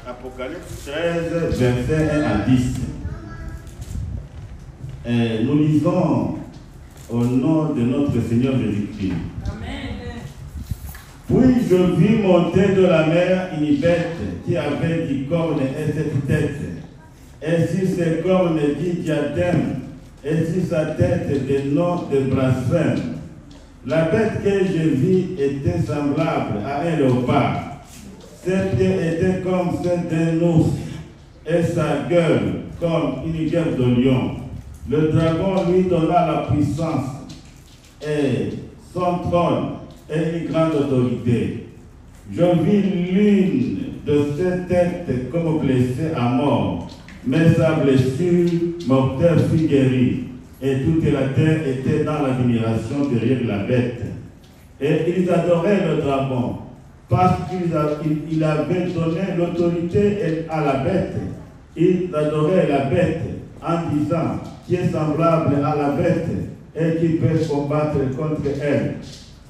Apocalypse 13, versets 1 à 10. Nous lisons au nom de notre Seigneur Jésus-Christ. Amen. Puis je vis monter de la mer une bête qui avait 10 cornes et 7 têtes, et sur ses cornes 10 diadèmes, et sur sa tête des noms de blasphème. La bête que je vis était semblable à un léopard. Ses pieds étaient comme ceux d'un ours, et sa gueule comme une gueule de lion. Le dragon lui donna la puissance et son trône et une grande autorité. Je vis l'une de ses têtes comme blessée à mort, mais sa blessure mortelle fut guérie, et toute la terre était dans l'admiration derrière la bête. Et ils adoraient le dragon, parce qu'il avait donné l'autorité à la bête. Ils adoraient la bête en disant, qui est semblable à la bête et qui peut combattre contre elle.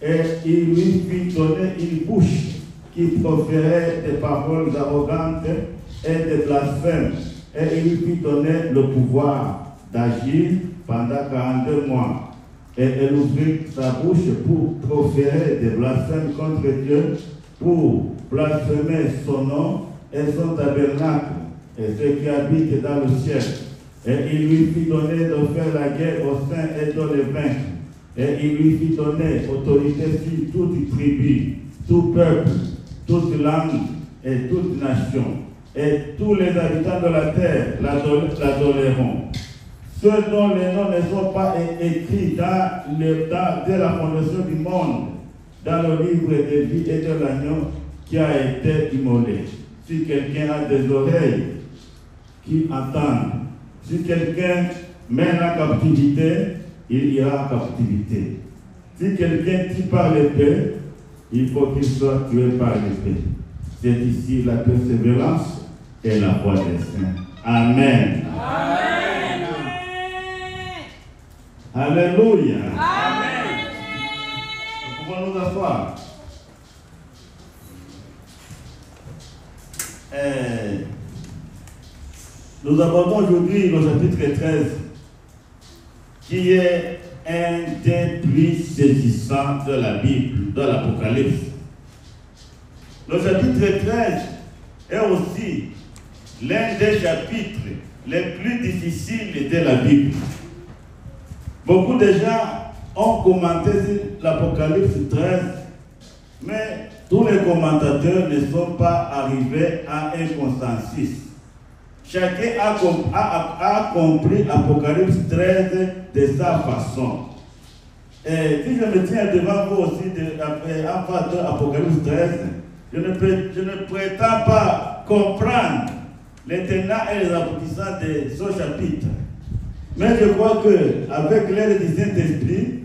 Et il lui fit donner une bouche qui proférait des paroles arrogantes et des blasphèmes. Et il lui fit donner le pouvoir d'agir pendant 42 mois. Et elle ouvrit sa bouche pour proférer des blasphèmes contre Dieu, pour blasphémer son nom et son tabernacle, et ceux qui habitent dans le ciel. Et il lui fit donner de faire la guerre aux saints et de les vaincre. Et il lui fit donner autorité sur toute tribu, tout peuple, toute langue et toute nation. Et tous les habitants de la terre l'adoreront. Ceux dont les noms ne sont pas écrits dès la fondation du monde, dans le livre de vie et de l'agneau qui a été immolé. Si quelqu'un a des oreilles qui entendent, si quelqu'un mène en captivité, il ira en captivité. Si quelqu'un tue par l'épée, il faut qu'il soit tué par l'épée. C'est ici la persévérance et la foi des saints. Amen. Amen. Alléluia. Amen. Nous pouvons nous asseoir. Nous abordons aujourd'hui le chapitre 13, qui est un des plus saisissants de la Bible, de l'Apocalypse. Le chapitre 13 est aussi l'un des chapitres les plus difficiles de la Bible. Beaucoup de gens ont commenté l'Apocalypse 13, mais tous les commentateurs ne sont pas arrivés à un consensus. Chacun a compris l'Apocalypse 13 de sa façon. Et si je me tiens devant vous aussi en face de l'Apocalypse 13, je ne prétends pas comprendre les tenants et les aboutissants de ce chapitre. Mais je crois qu'avec l'aide du Saint-Esprit,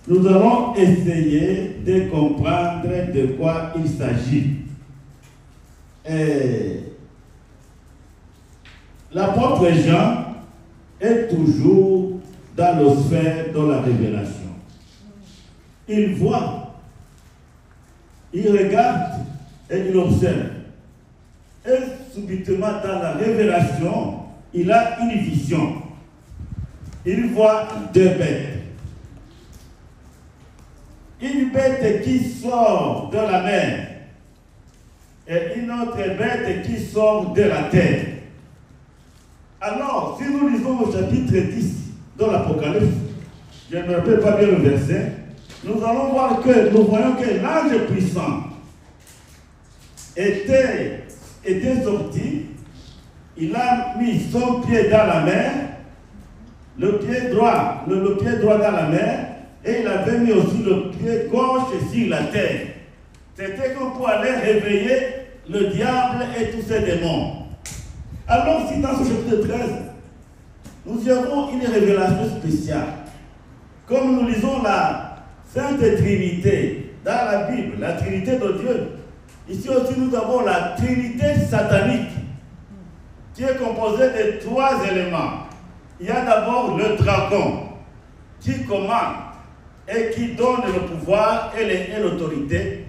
nous allons essayer de comprendre de quoi il s'agit. L'apôtre Jean est toujours dans la sphère de la révélation. Il voit, il regarde et il observe. Et subitement dans la révélation, il a une vision. Il voit deux bêtes. Une bête qui sort de la mer et une autre bête qui sort de la terre. Alors, si nous lisons au chapitre 10 de l'Apocalypse, je ne me rappelle pas bien le verset, nous allons voir que nous voyons que l'ange puissant était sorti, il a mis son pied dans la mer, le pied droit dans la mer, et il avait mis aussi le pied gauche sur la terre. C'était comme pour aller réveiller le diable et tous ses démons. Alors, si dans ce chapitre 13, nous avons une révélation spéciale, comme nous lisons la Sainte Trinité dans la Bible, la Trinité de Dieu, ici aussi nous avons la Trinité satanique, qui est composée de 3 éléments. Il y a d'abord le dragon, qui commande et qui donne le pouvoir et l'autorité,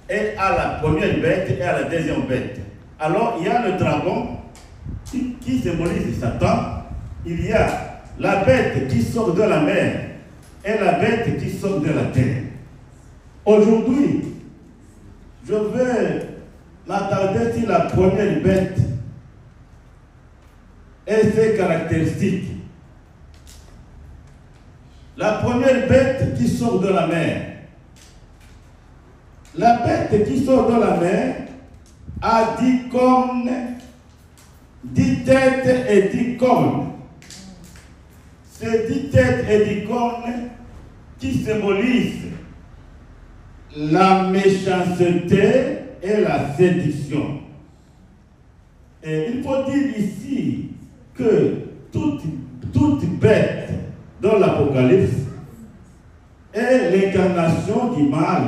et à la première bête et à la deuxième bête. Alors, il y a le dragon qui symbolise Satan. Il y a la bête qui sort de la mer et la bête qui sort de la terre. Aujourd'hui, je vais m'attarder sur la première bête et ses caractéristiques. La première bête qui sort de la mer. La bête qui sort de la mer a 10 cornes, 10 têtes et 10 cornes. Ces 10 têtes et 10 cornes qui symbolisent la méchanceté et la séduction. Et il faut dire ici que toute bête dans l'Apocalypse est l'incarnation du mal,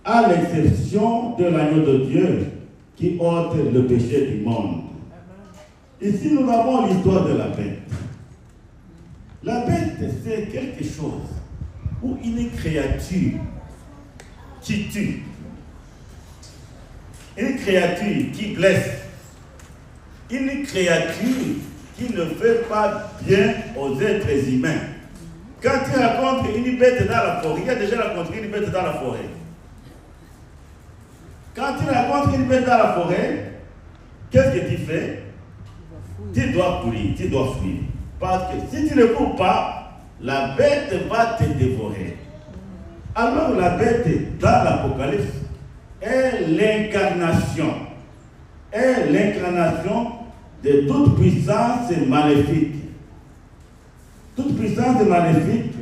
à l'exception de l'agneau de Dieu qui ôte le péché du monde. Ici, nous avons l'histoire de la bête. La bête, c'est quelque chose ou une créature qui tue, une créature qui blesse, une créature qui ne fait pas bien aux êtres humains. Quand tu rencontres une bête dans la forêt, il y a déjà rencontré une bête dans la forêt. Quand tu rencontres une bête dans la forêt, qu'est-ce que tu fais? Tu dois courir, tu dois fuir. Parce que si tu ne cours pas, la bête va te dévorer. Alors la bête dans l'Apocalypse est l'incarnation de toute puissance maléfique. Toute puissance maléfique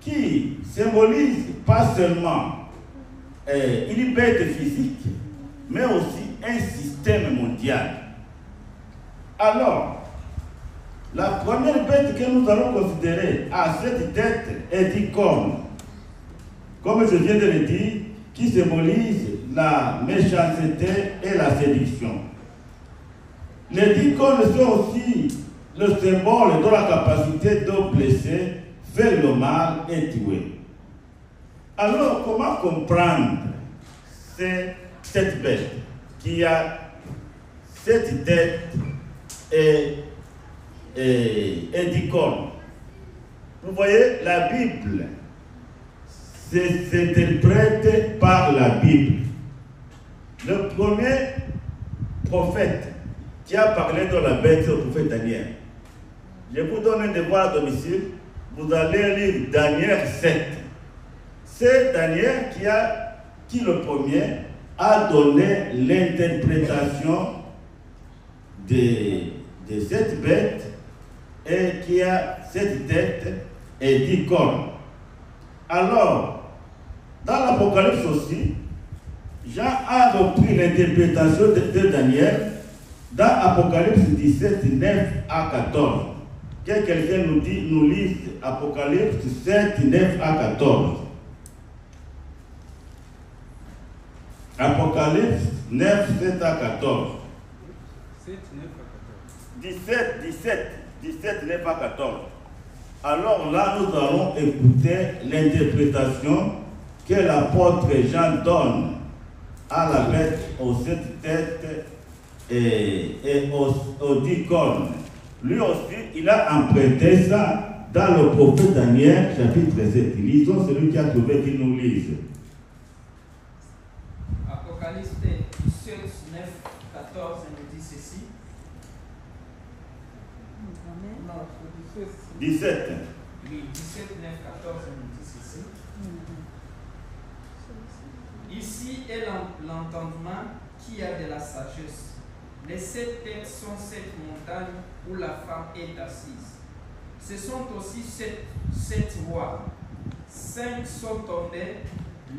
qui symbolise pas seulement une bête physique, mais aussi un système mondial. Alors, la première bête que nous allons considérer a 7 têtes et 10 cornes, comme je viens de le dire, qui symbolise la méchanceté et la séduction. Les 10 cornes sont aussi le symbole de la capacité de blesser, faire le mal et tuer. Alors, comment comprendre cette bête qui a 7 têtes et 10 cornes? Vous voyez, la Bible s'interprète par la Bible. Le premier prophète qui a parlé de la bête, c'est le prophète Daniel. Je vous donne un devoir à domicile. Vous allez lire Daniel 7. C'est Daniel qui le premier a donné l'interprétation de cette bête et qui a 7 têtes et 10 cornes. Alors, dans l'Apocalypse aussi, Jean a repris l'interprétation de Daniel dans Apocalypse 17, 9 à 14. Que quelqu'un nous lise Apocalypse 7, 9 à 14. Apocalypse 9, 7 à 14. 7, 9 à 14. 17, 9 à 14. Alors là, nous allons écouter l'interprétation que l'apôtre Jean donne à la bête aux 7 têtes et aux 10 cornes. Lui aussi, il a emprunté ça dans le prophète Daniel, chapitre 7. Lisons celui qui a trouvé qu'il nous lise. Apocalypse 17, 9, 14, nous dit ceci. Non, 17. Oui, 17, 9, 14, nous dit ceci. Ici est l'entendement qui a de la sagesse. Les 7 têtes sont 7 montagnes où la femme est assise. Ce sont aussi 7 rois. 5 sont tombés,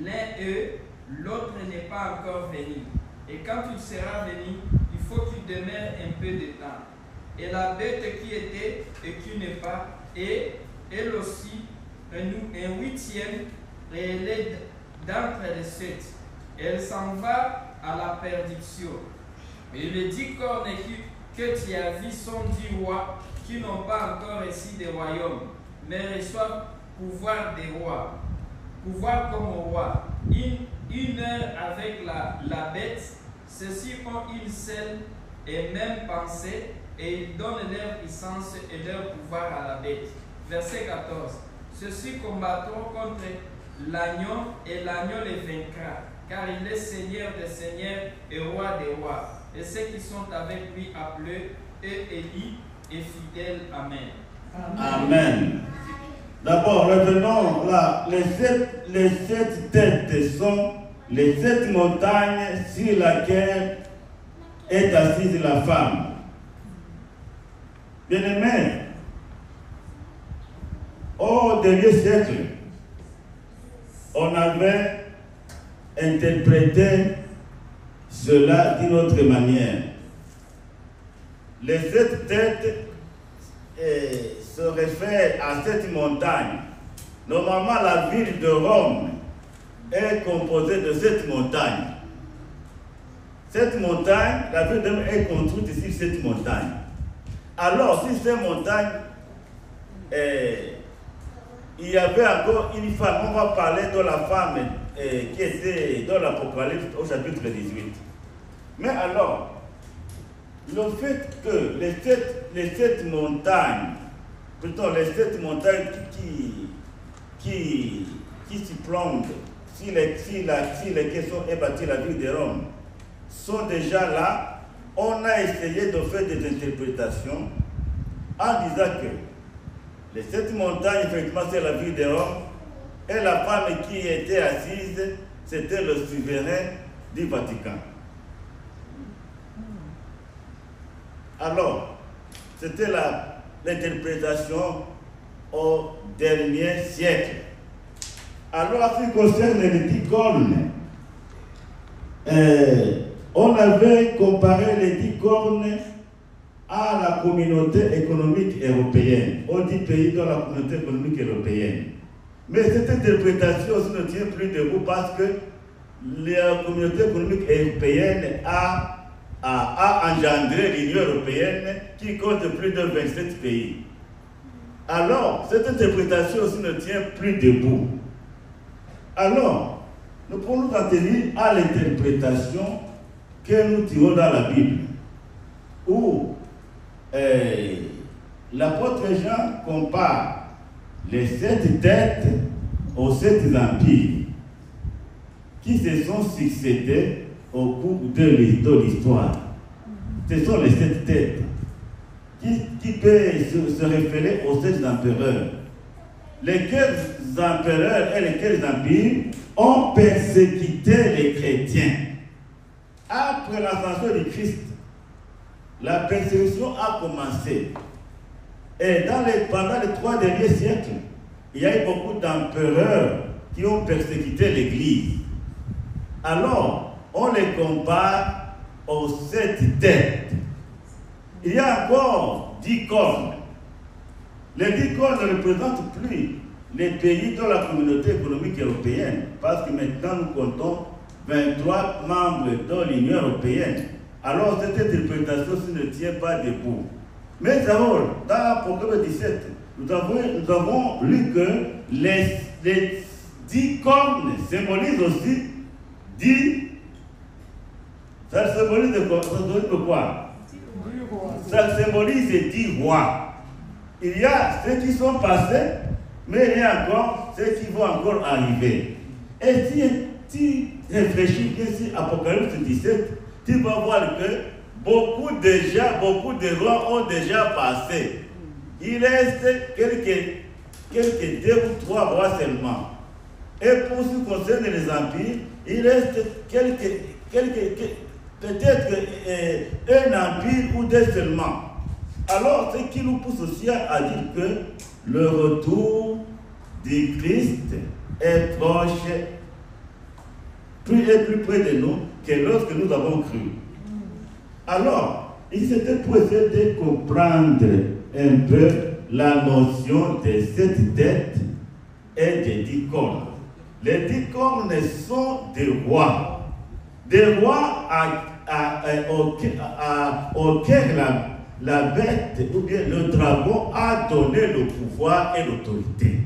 l'un eux, l'autre n'est pas encore venu. Et quand il sera venu, il faut qu'il demeure un peu de temps. Et la bête qui était et qui n'est pas, et elle aussi, un 8e, et elle est d'entre les 7. Elle s'en va à la perdition. Et les 10 cornes que tu as vus sont 10 rois qui n'ont pas encore reçu des royaumes, mais reçoivent pouvoir des rois, pouvoir comme au roi. Une heure avec la bête, Ceux-ci ont une seule et même pensée, et ils donnent leur puissance et leur pouvoir à la bête. Verset 14. Ceux-ci combattront contre l'agneau, et l'agneau les vaincra, car il est Seigneur des seigneurs et roi des rois. Et ceux qui sont avec lui appelés et élus et fidèles. Amen. Amen. D'abord, revenons là. Les sept têtes sont les 7 montagnes sur lesquelles est assise la femme. Bien-aimés, au dernier siècle, on avait interprété cela d'une autre manière. Les 7 têtes se réfèrent à cette montagne. Normalement, la ville de Rome est composée de 7 montagnes. Cette montagne, la ville de Rome est construite sur cette montagne. Alors, sur ces montagnes, il y avait encore une femme. On va parler de la femme qui était dans l'Apocalypse au chapitre 18. Mais alors, le fait que les 7 montagnes, plutôt les 7 montagnes qui s'y plongent, si lesquelles sont ébattues la ville de Rome, sont déjà là, on a essayé de faire des interprétations en disant que les 7 montagnes, effectivement, c'est la ville de Rome, et la femme qui était assise, c'était le souverain du Vatican. Alors, c'était l'interprétation au dernier siècle. Alors, en ce qui concerne les 10 cornes, on avait comparé les 10 cornes à la communauté économique européenne, aux 10 pays de la communauté économique européenne. Mais cette interprétation aussi ne tient plus debout parce que la communauté économique européenne a engendré l'Union européenne qui compte plus de 27 pays. Alors, cette interprétation aussi ne tient plus debout. Alors, nous pouvons nous en tenir à l'interprétation que nous tirons dans la Bible, où l'apôtre Jean compare les 7 têtes aux 7 empires qui se sont succédés au cours de l'histoire. Ce sont les 7 têtes qui peuvent se référer aux 7 empereurs. Lesquels empereurs et lesquels empires ont persécuté les chrétiens. Après l'ascension du Christ, la persécution a commencé. Et pendant les 3 derniers siècles, il y a eu beaucoup d'empereurs qui ont persécuté l'Église. Alors, on les compare aux 7 têtes. Il y a encore 10 cornes. Les 10 cornes ne représentent plus les pays de la communauté économique européenne, parce que maintenant nous comptons 23 membres de l'Union européenne. Alors cette interprétation ne tient pas debout. Mais d'abord, dans l'Apocalypse 17, nous avons lu que les 10 cornes symbolisent aussi 10. Ça symbolise quoi? Ça symbolise 10 rois. Il y a ceux qui sont passés, mais il y a encore ceux qui vont encore arriver. Et si tu réfléchis bien sur Apocalypse 17, tu vas voir que beaucoup de rois ont déjà passé. Il reste quelques 2 ou 3 rois seulement. Et pour ce qui concerne les empires, il reste peut-être un empire ou 2 seulement. Alors, ce qui nous pousse aussi à dire que le retour du Christ est proche, plus près de nous que lorsque nous avons cru. Alors, il s'était pour essayer de comprendre un peu la notion des 7 têtes et des 10 cornes. Les 10 cornes sont des rois. Des rois auxquels la bête ou bien le dragon a donné le pouvoir et l'autorité.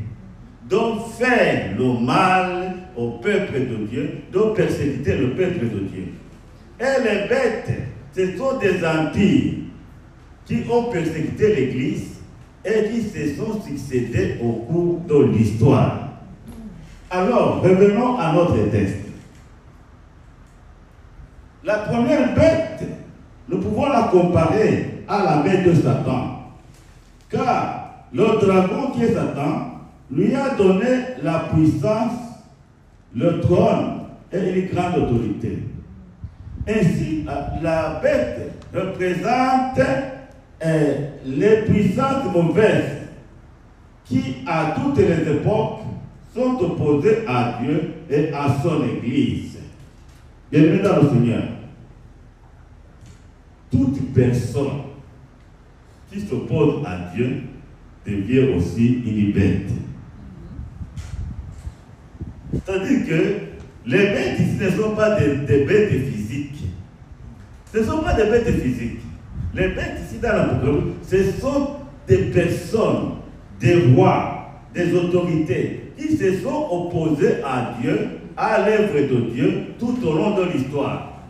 Donc faire le mal au peuple de Dieu, donc persécuter le peuple de Dieu. Et les bêtes, ce sont des empires qui ont persécuté l'Église et qui se sont succédés au cours de l'histoire. Alors, revenons à notre texte. La première bête, nous pouvons la comparer à la bête de Satan. Car le dragon qui est Satan lui a donné la puissance, le trône et une grande autorité. Ainsi, la bête représente les puissances mauvaises qui, à toutes les époques, sont opposées à Dieu et à son Église. Bienvenue dans le Seigneur. Toute personne qui s'oppose à Dieu devient aussi une bête. C'est-à-dire que les bêtes ici ne sont pas des bêtes physiques. Ce ne sont pas des bêtes physiques. Les bêtes ici dans l'Apocalypse, ce sont des personnes, des rois, des autorités qui se sont opposés à Dieu, à l'œuvre de Dieu tout au long de l'histoire.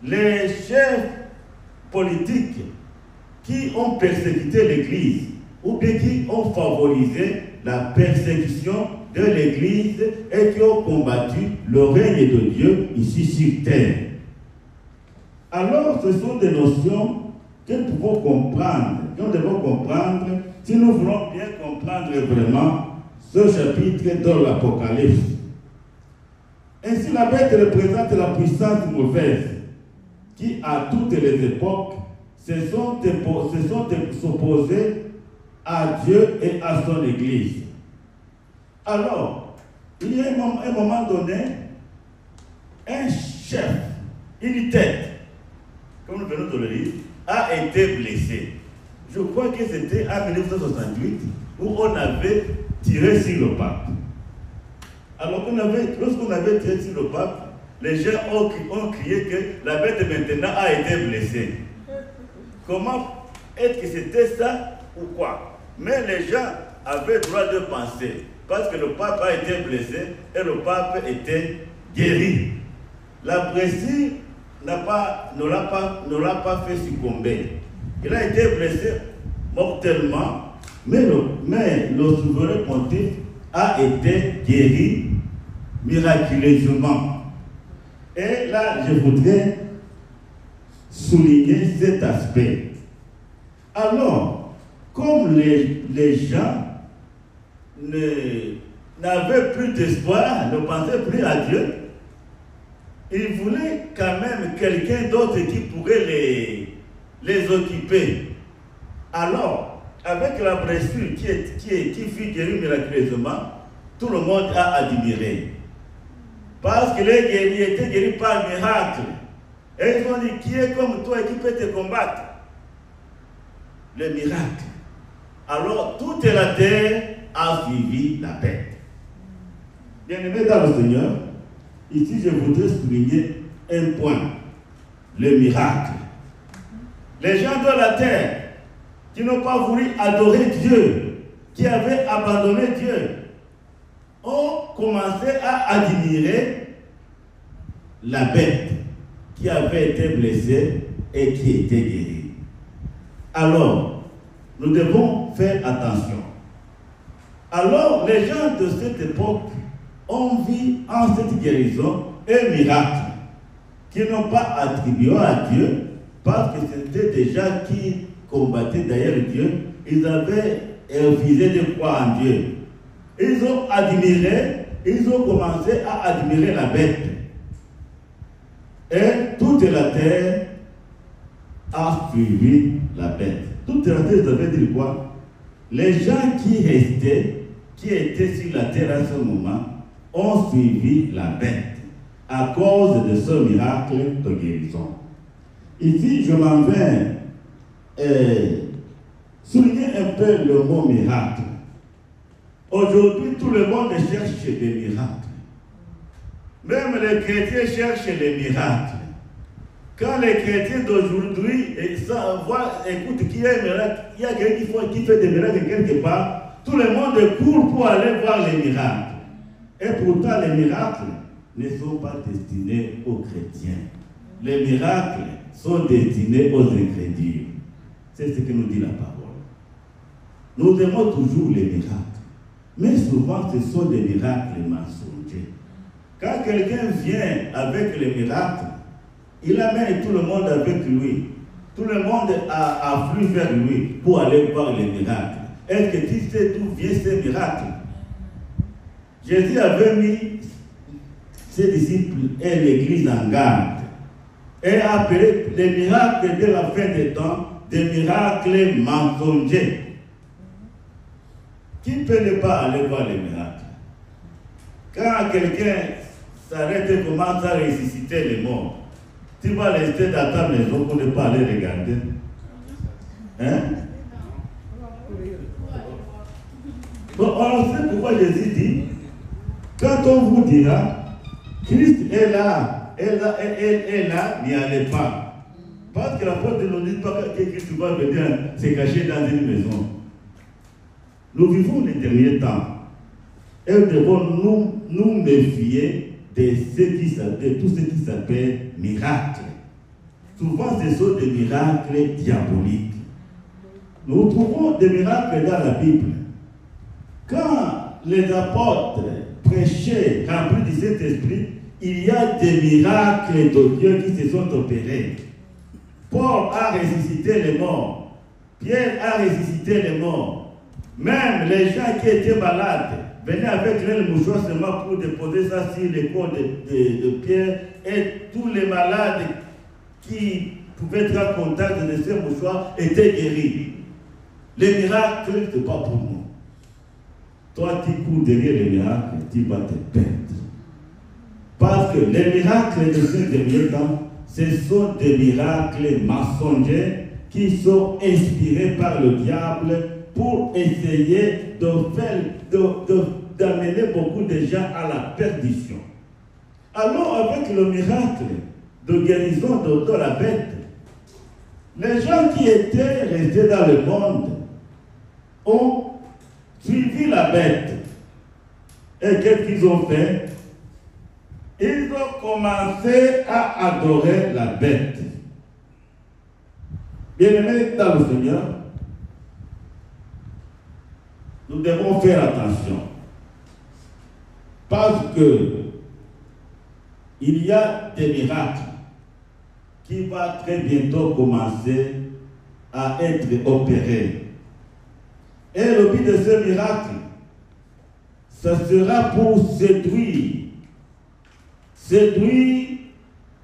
Les chefs politiques qui ont persécuté l'Église ou bien qui ont favorisé la persécution de l'Église et qui ont combattu le règne de Dieu ici sur terre. Alors, ce sont des notions que nous pouvons comprendre, que nous devons comprendre si nous voulons bien comprendre vraiment ce chapitre de l'Apocalypse. Ainsi, la bête représente la puissance mauvaise qui, à toutes les époques, se sont opposés à Dieu et à son Église. Alors, il y a un moment donné, un chef, une tête, comme nous venons de le lire, a été blessé. Je crois que c'était en 1968 où on avait tiré sur le pape. Alors lorsqu'on avait tiré sur le pape, les gens ont crié que la bête maintenant a été blessée. Comment est-ce que c'était ça ou quoi? Mais les gens avaient le droit de penser, parce que le pape a été blessé et le pape était guéri. La blessure ne l'a pas fait succomber. Il a été blessé mortellement, mais le souverain pontife a été guéri miraculeusement. Et là, je voudrais souligner cet aspect. Alors, comme les gens n'avaient plus d'espoir, ne pensaient plus à Dieu, ils voulaient quand même quelqu'un d'autre qui pourrait les occuper. Alors, avec la blessure qui fut guérie miraculeusement, tout le monde a admiré. Parce qu'il était guéri par miracle. Et ils ont dit, qui est comme toi et qui peut te combattre? Le miracle. Alors, toute la terre a suivi la bête. Bien-aimés dans le Seigneur, ici je voudrais souligner un point, le miracle. Les gens de la terre qui n'ont pas voulu adorer Dieu, qui avaient abandonné Dieu, ont commencé à admirer la bête qui avait été blessée et qui était guérie. Alors, nous devons faire attention. Alors, les gens de cette époque ont vu en cette guérison un miracle qu'ils n'ont pas attribué à Dieu, parce que c'était des gens qui combattaient d'ailleurs Dieu. Ils avaient refusé de croire en Dieu. Ils ont admiré, ils ont commencé à admirer la bête. Et toute la terre a suivi la bête. Toute la terre, ça veut dire quoi? Les gens qui restaient, qui étaient sur la terre à ce moment, ont suivi la bête à cause de ce miracle de guérison. Ici, je m'en vais souligner un peu le mot miracle. Aujourd'hui, tout le monde cherche des miracles. Même les chrétiens cherchent les miracles. Quand les chrétiens d'aujourd'hui écoutent qu'il y a un miracle, il y a quelqu'un qui fait des miracles quelque part, tout le monde court pour aller voir les miracles. Et pourtant, les miracles ne sont pas destinés aux chrétiens. les miracles sont destinés aux incrédules. C'est ce que nous dit la parole. Nous aimons toujours les miracles, mais souvent ce sont des miracles mensongers. Quand quelqu'un vient avec les miracles, il amène tout le monde avec lui. Tout le monde afflue vers lui pour aller voir les miracles. Est-ce que tu sais d'où viennent ces miracles? Jésus avait mis ses disciples et l'Église en garde et a appelé les miracles de la fin des temps des miracles mensongers. Qui ne peut ne pas aller voir les miracles? Quand quelqu'un s'arrête et commence à ressusciter les morts, tu vas rester dans ta maison pour ne pas aller regarder. Hein? Bon, on sait pourquoi Jésus dit, quand on vous dira, Christ est là, n'y allez pas. Parce que l'apôtre ne nous dit pas que Christ va venir se cacher dans une maison. Nous vivons les derniers temps. Et nous devons nous méfier de tout ce qui s'appelle miracles. Souvent, ce sont des miracles diaboliques. Nous trouvons des miracles dans la Bible. Quand les apôtres prêchaient, remplis du Saint-Esprit, il y a des miracles de Dieu qui se sont opérés. Paul a ressuscité les morts. Pierre a ressuscité les morts. Même les gens qui étaient malades venaient avec leur mouchoir seulement pour déposer ça sur les corps de Pierre, et tous les malades qui pouvaient être en contact de ces mouchoirs étaient guéris. Les miracles, ce n'est pas pour nous. Toi, tu cours derrière les miracles, tu vas te perdre. Parce que les miracles de ces derniers temps, ce sont des miracles mensongers qui sont inspirés par le diable pour essayer d'amener beaucoup de gens à la perdition. Alors, avec le miracle de guérison de la bête, les gens qui étaient restés dans le monde ont suivi la bête. Et qu'est-ce qu'ils ont fait? Ils ont commencé à adorer la bête. Bien-aimés dans le Seigneur, nous devons faire attention. Parce que il y a des miracles qui vont très bientôt commencer à être opérés. Et le but de ce miracle, ce sera pour séduire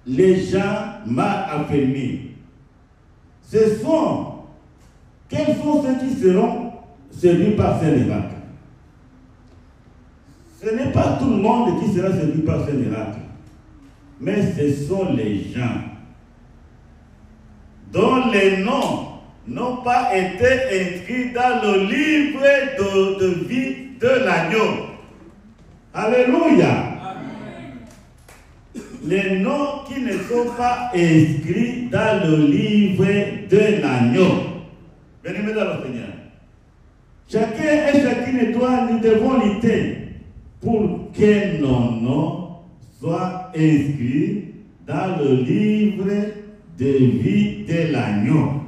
les gens mal affermis. Quels sont ceux qui seront séduits par ces miracles? Ce n'est pas tout le monde qui sera séduit par ces miracles, mais ce sont les gens dont les noms n'ont pas été inscrits dans le livre de vie de l'agneau. Alléluia. Les noms qui ne sont pas inscrits dans le livre de l'agneau. Venez dans le Seigneur. Chacun et chacune de toi, nous devons lutter pour que nos noms soient inscrits dans le livre de vie de l'agneau.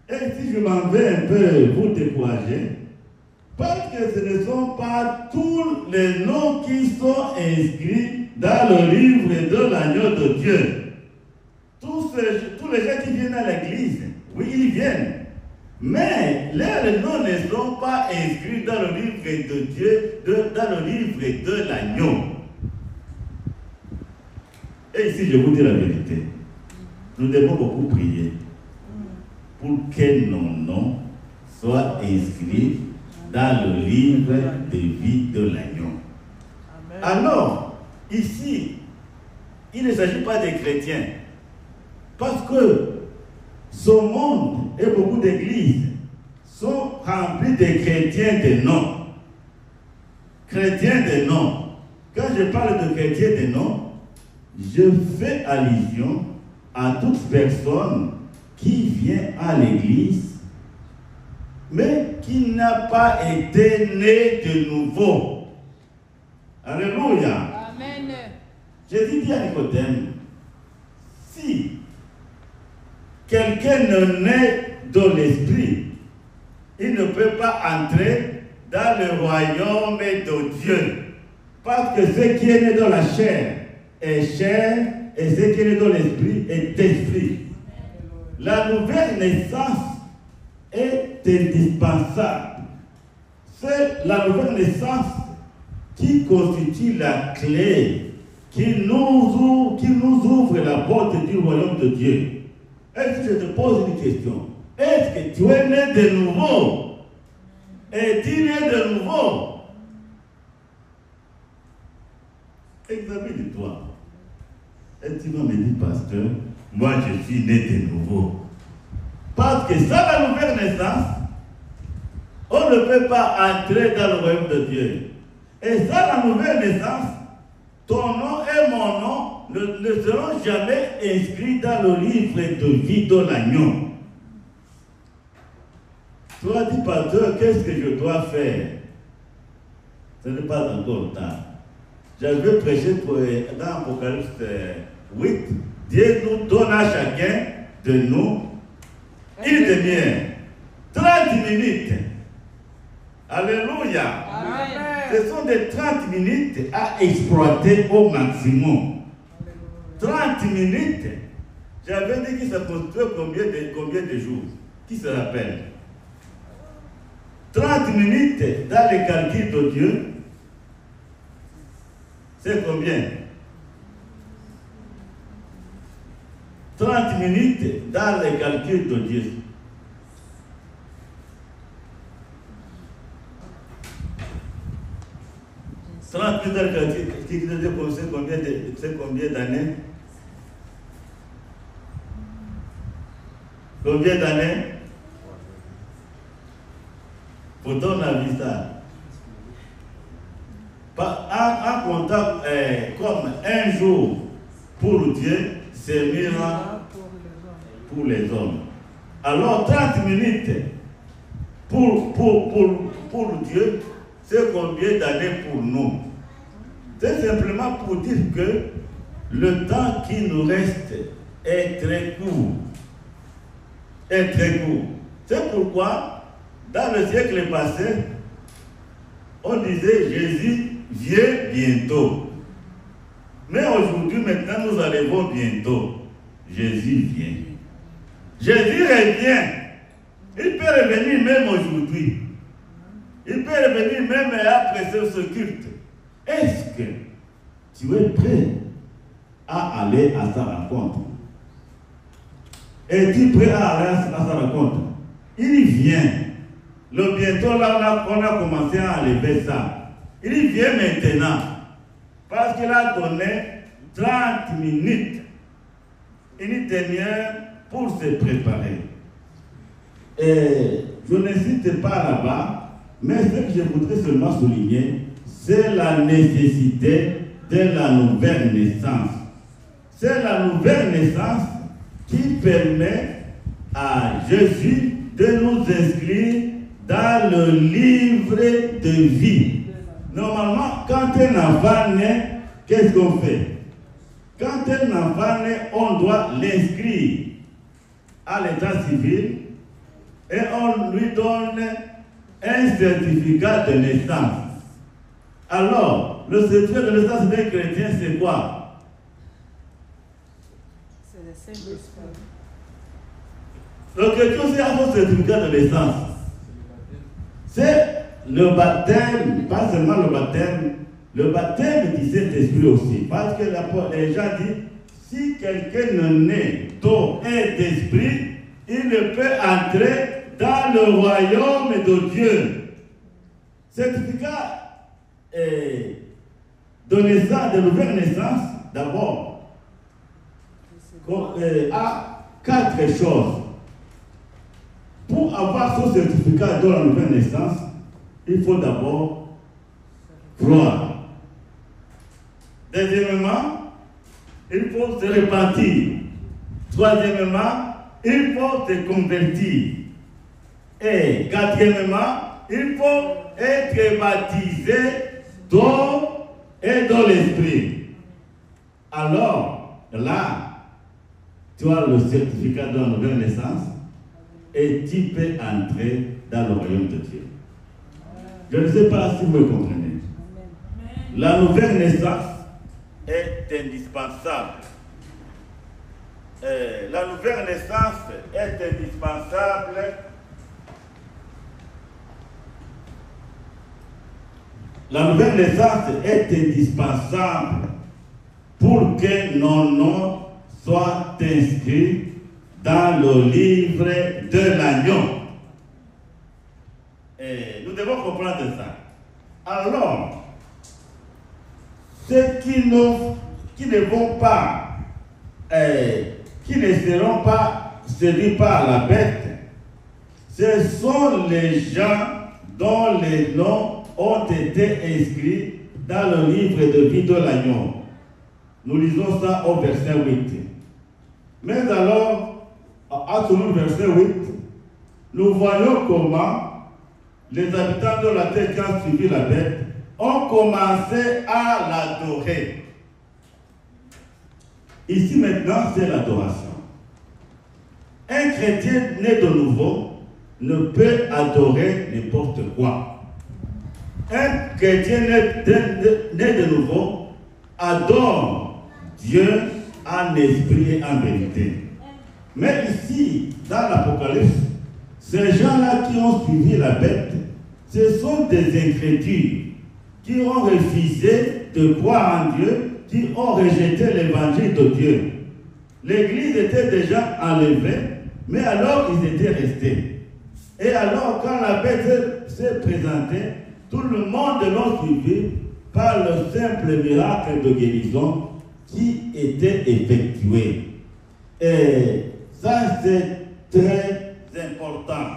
Et si je m'en vais un peu vous décourager, parce que ce ne sont pas tous les noms qui sont inscrits dans le livre de l'agneau de Dieu. Tous les gens qui viennent à l'église, oui, ils viennent. Mais leurs noms ne sont pas inscrits dans le livre de Dieu, dans le livre de l'agneau. Et ici, je vous dis la vérité. Nous devons beaucoup prier pour que nos noms soient inscrits dans le livre de vie de l'agneau. Alors, ici, il ne s'agit pas des chrétiens. Parce que ce monde et beaucoup d'églises sont remplis de chrétiens de nom. Chrétiens de nom. Quand je parle de chrétiens de nom, je fais allusion à toute personne qui vient à l'église, mais qui n'a pas été né de nouveau. Alléluia. Amen. Jésus dit à Nicodème, Si quelqu'un ne naît dans l'esprit, il ne peut pas entrer dans le royaume de Dieu. Parce que ce qui est né dans la chair est chair, et ce qui est né dans l'esprit est esprit. La nouvelle naissance est indispensable. C'est la nouvelle naissance qui constitue la clé, qui nous ouvre la porte du royaume de Dieu. Est-ce que je te pose une question? Est-ce que tu es né de nouveau? Es-tu né de nouveau? Examine-toi. Et tu vas me dire, pasteur, moi je suis né de nouveau. Parce que sans la nouvelle naissance, on ne peut pas entrer dans le royaume de Dieu. Et sans la nouvelle naissance, ton nom et mon nom ne seront jamais inscrits dans le livre de vie de l'agneau. Tu as dit, pasteur, qu'est-ce que je dois faire? Ce n'est pas encore tard. J'avais prêché dans Apocalypse 8. Dieu nous donne à chacun de nous une demi-heure, 30 minutes. Alléluia. Amen. Ce sont des 30 minutes à exploiter au maximum. 30 minutes. J'avais dit que ça construit combien de jours? Qui se rappelle? 30 minutes dans les calculs de Dieu, c'est combien? 30 minutes dans les calculs de Dieu. C'est combien d'années? Combien d'années? Pourtant on a vu ça. En comptant comme un jour pour Dieu, c'est 1000 ans pour les hommes. Alors 30 minutes pour Dieu, c'est combien d'années pour nous? C'est simplement pour dire que le temps qui nous reste est très court. Est très court. C'est pourquoi, dans le siècle passé, on disait Jésus vient bientôt. Mais aujourd'hui, maintenant, nous arrivons bientôt. Jésus vient. Jésus revient. Il peut revenir même aujourd'hui. Il peut revenir même après ce culte. Est-ce que tu es prêt à aller à sa rencontre? Es-tu prêt à aller à sa rencontre? Il vient. Le bientôt, là, on a commencé à enlever ça. Il vient maintenant. Parce qu'il a donné 30 minutes. Une dernière pour se préparer. Et je ne cite pas là-bas, mais ce que je voudrais seulement souligner, c'est la nécessité de la nouvelle naissance. C'est la nouvelle naissance qui permet à Jésus de nous inscrire dans le livre de vie. Normalement, quand un enfant naît, qu'est-ce qu'on fait? Quand un enfant naît, on doit l'inscrire à l'état civil et on lui donne un certificat de naissance. Alors, le certificat de naissance d'un chrétien, c'est quoi? C'est le Saint-Esprit. Le chrétien, c'est un certificat de naissance. C'est le baptême, pas seulement le baptême du Saint-Esprit aussi. Parce que les gens disent, si quelqu'un ne naît d'eau et d'esprit, il ne peut entrer dans le royaume de Dieu. Certificat de naissance, de nouvelle naissance, d'abord, a 4 choses. Pour avoir ce certificat de la nouvelle naissance, il faut d'abord croire. Deuxièmement, il faut se repentir. Troisièmement, il faut se convertir. Et quatrièmement, il faut être baptisé d'eau et dans l'esprit. Alors, là, tu as le certificat de la nouvelle naissance et tu peux entrer dans le royaume de Dieu. Je ne sais pas si vous me comprenez. La nouvelle naissance est indispensable. La nouvelle naissance est indispensable La nouvelle naissance est indispensable pour que nos noms soient inscrits dans le livre de l'agneau. Et nous devons comprendre ça. Alors, ceux qui ne vont pas, qui ne seront pas séduits par la bête, ce sont les gens dont les noms ont été inscrits dans le livre de vie de l'agneau. Nous lisons ça au verset 8. Mais alors, à ce verset 8, nous voyons comment les habitants de la terre qui ont suivi la bête ont commencé à l'adorer. Ici maintenant, c'est l'adoration. Un chrétien né de nouveau ne peut adorer n'importe quoi. Un chrétien né de nouveau adore Dieu en esprit et en vérité. Mais ici, dans l'Apocalypse, ces gens-là qui ont suivi la bête, ce sont des incrédules qui ont refusé de croire en Dieu, qui ont rejeté l'évangile de Dieu. L'église était déjà enlevée, mais alors ils étaient restés. Et alors, quand la bête s'est présentée, tout le monde l'a suivi par le simple miracle de guérison qui était effectué. Et ça, c'est très important.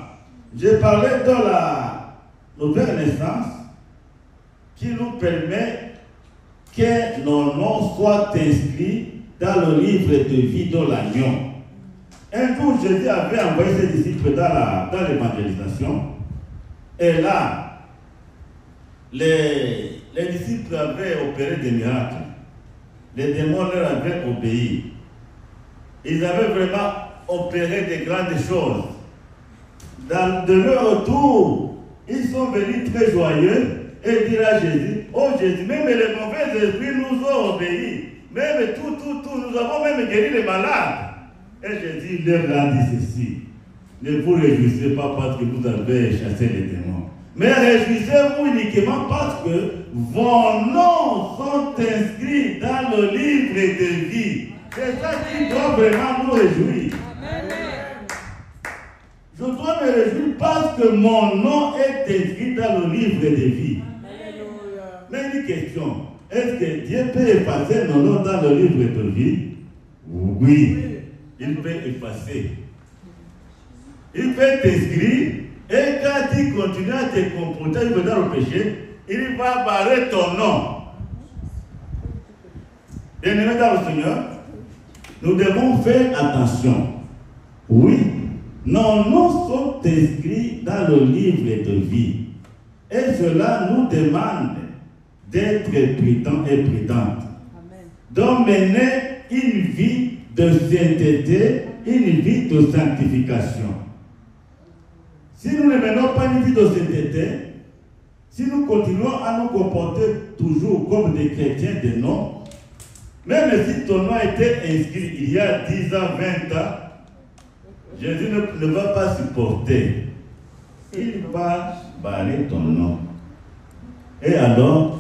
J'ai parlé de la nouvelle naissance qui nous permet que nos noms soient inscrits dans le livre de vie de l'agneau. Un jour, Jésus avait envoyé ses disciples dans l'évangélisation. Et là, les disciples avaient opéré des miracles. Les démons leur avaient obéi. Ils avaient vraiment opéré de grandes choses. De leur retour, ils sont venus très joyeux et dirent à Jésus, oh Jésus, même les mauvais esprits nous ont obéi. Même tout, nous avons même guéri les malades. Et Jésus leur a dit ceci, ne vous réjouissez pas parce que vous avez chassé les démons. Mais réjouissez-vous uniquement parce que vos noms sont inscrits dans le livre de vie. C'est ça qui doit vraiment nous réjouir. Je dois me réjouir parce que mon nom est inscrit dans le livre de vie. Mais une question, est-ce que Dieu peut effacer nos noms dans le livre de vie? Oui, il peut effacer. Il peut t'inscrire. Et quand il continue à te comporter dans le péché, il va barrer ton nom. Bien-aimés dans le Seigneur, nous devons faire attention. Oui, nos noms sont inscrits dans le livre de vie. Et cela nous demande d'être prudents et prudentes. Donc mener une vie de sainteté, une vie de sanctification. Si nous ne menons pas une vie de sainteté, si nous continuons à nous comporter toujours comme des chrétiens de nom, même si ton nom a été inscrit il y a 10 ans, 20 ans, Jésus ne va pas supporter. Il va barrer ton nom. Et alors,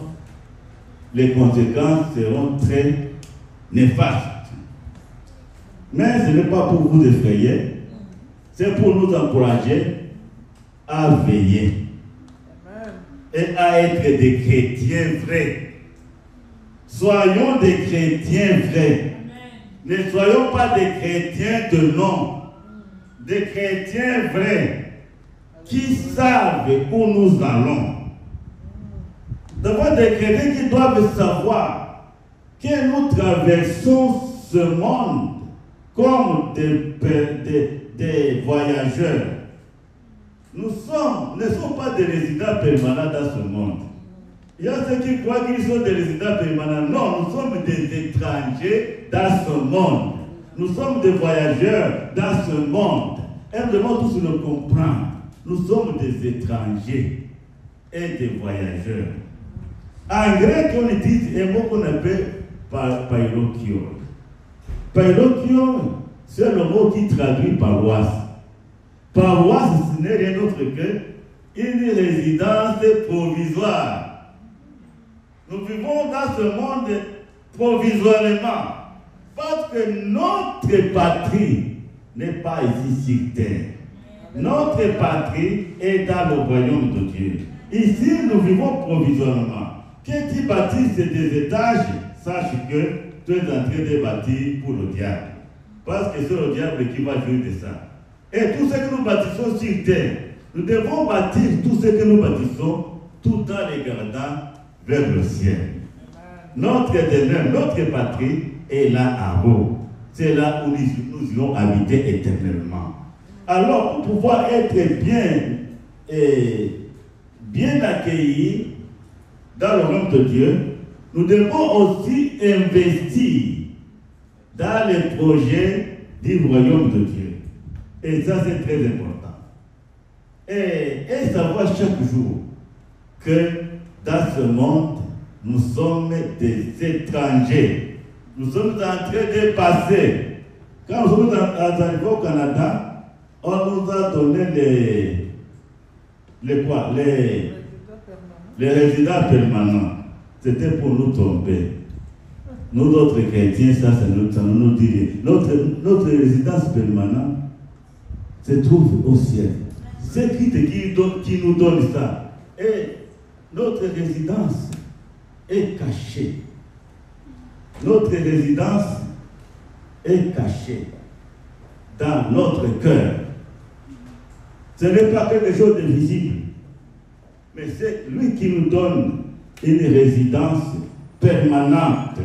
les conséquences seront très néfastes. Mais ce n'est pas pour vous effrayer, c'est pour nous encourager à veiller et à être des chrétiens vrais. Soyons des chrétiens vrais. Ne soyons pas des chrétiens de nom, des chrétiens vrais qui savent où nous allons. D'abord des chrétiens qui doivent savoir que nous traversons ce monde comme des voyageurs. Nous ne sommes pas des résidents permanents dans ce monde. Il y a ceux qui croient qu'ils sont des résidents permanents. Non, nous sommes des étrangers dans ce monde. Nous sommes des voyageurs dans ce monde. Et nous devons tous le comprendre. Nous sommes des étrangers et des voyageurs. En grec, on utilise un mot qu'on appelle pailokio. Pailokio, c'est le mot qui traduit paroisse. Paroisse, ce n'est rien d'autre qu'une résidence provisoire. Nous vivons dans ce monde provisoirement parce que notre patrie n'est pas ici sur terre. Notre patrie est dans le royaume de Dieu. Ici, nous vivons provisoirement. Quand tu bâtis des étages, sache que tu es en train de bâtir pour le diable. Parce que c'est le diable qui va jouir de ça. Et tout ce que nous bâtissons sur terre, nous devons bâtir tout ce que nous bâtissons tout en regardant vers le ciel. Notre demeure, notre patrie est là en haut. C'est là où nous allons habiter éternellement. Alors, pour pouvoir être bien accueillis dans le royaume de Dieu, nous devons aussi investir dans les projets du royaume de Dieu. Et ça, c'est très important. Et savoir chaque jour que dans ce monde, nous sommes des étrangers. Nous sommes en train de passer. Quand nous sommes arrivés au Canada, on nous a donné les résidents permanents. C'était pour nous tromper. Nous autres chrétiens, ça nous dit. Notre résidence permanente se trouve au ciel. C'est qui nous donne ça. Et notre résidence est cachée. Notre résidence est cachée dans notre cœur. Ce n'est pas quelque chose de visible, mais c'est lui qui nous donne une résidence permanente.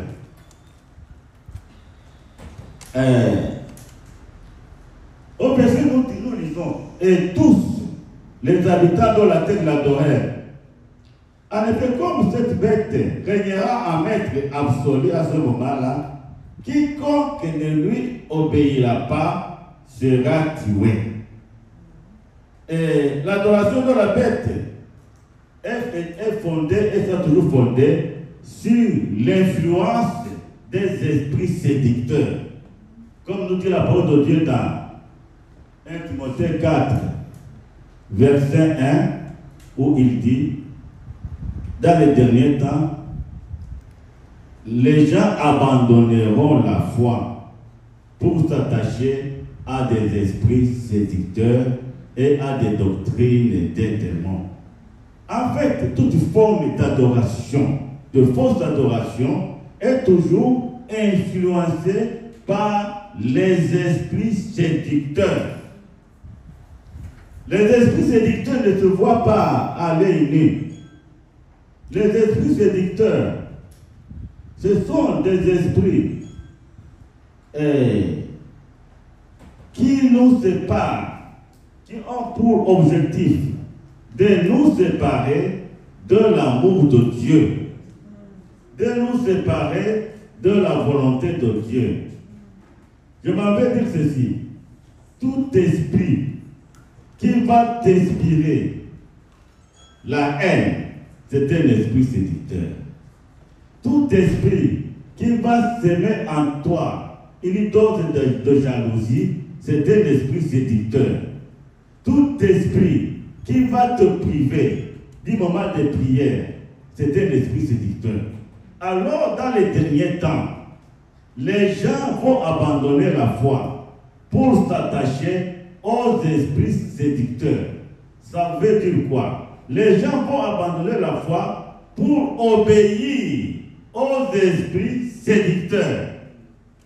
Au verset nous lisons, et tous les habitants de la terre l'adorèrent. En effet, comme cette bête régnera en maître absolu à ce moment-là, quiconque ne lui obéira pas sera tué. Et l'adoration de la bête est fondée, et sera toujours fondée, sur l'influence des esprits séducteurs. Comme nous dit la parole de Dieu dans 1 Timothée 4, verset 1, où il dit, dans les derniers temps, les gens abandonneront la foi pour s'attacher à des esprits séducteurs et à des doctrines des démons. En fait, toute forme d'adoration, de fausse adoration, est toujours influencée par les esprits séducteurs. Les esprits séducteurs ne se voient pas à l'œil nu. Les esprits séducteurs, ce sont des esprits qui nous séparent, qui ont pour objectif de nous séparer de l'amour de Dieu, de nous séparer de la volonté de Dieu. Je m'en vais dire ceci, tout esprit qui va t'inspirer la haine, c'est un esprit séducteur. Tout esprit qui va s'aimer en toi une dose de jalousie, c'est un esprit séducteur. Tout esprit qui va te priver du moment de prière, c'est un esprit séducteur. Alors, dans les derniers temps, les gens vont abandonner la foi pour s'attacher aux esprits séducteurs. Ça veut dire quoi? Les gens vont abandonner la foi pour obéir aux esprits séducteurs.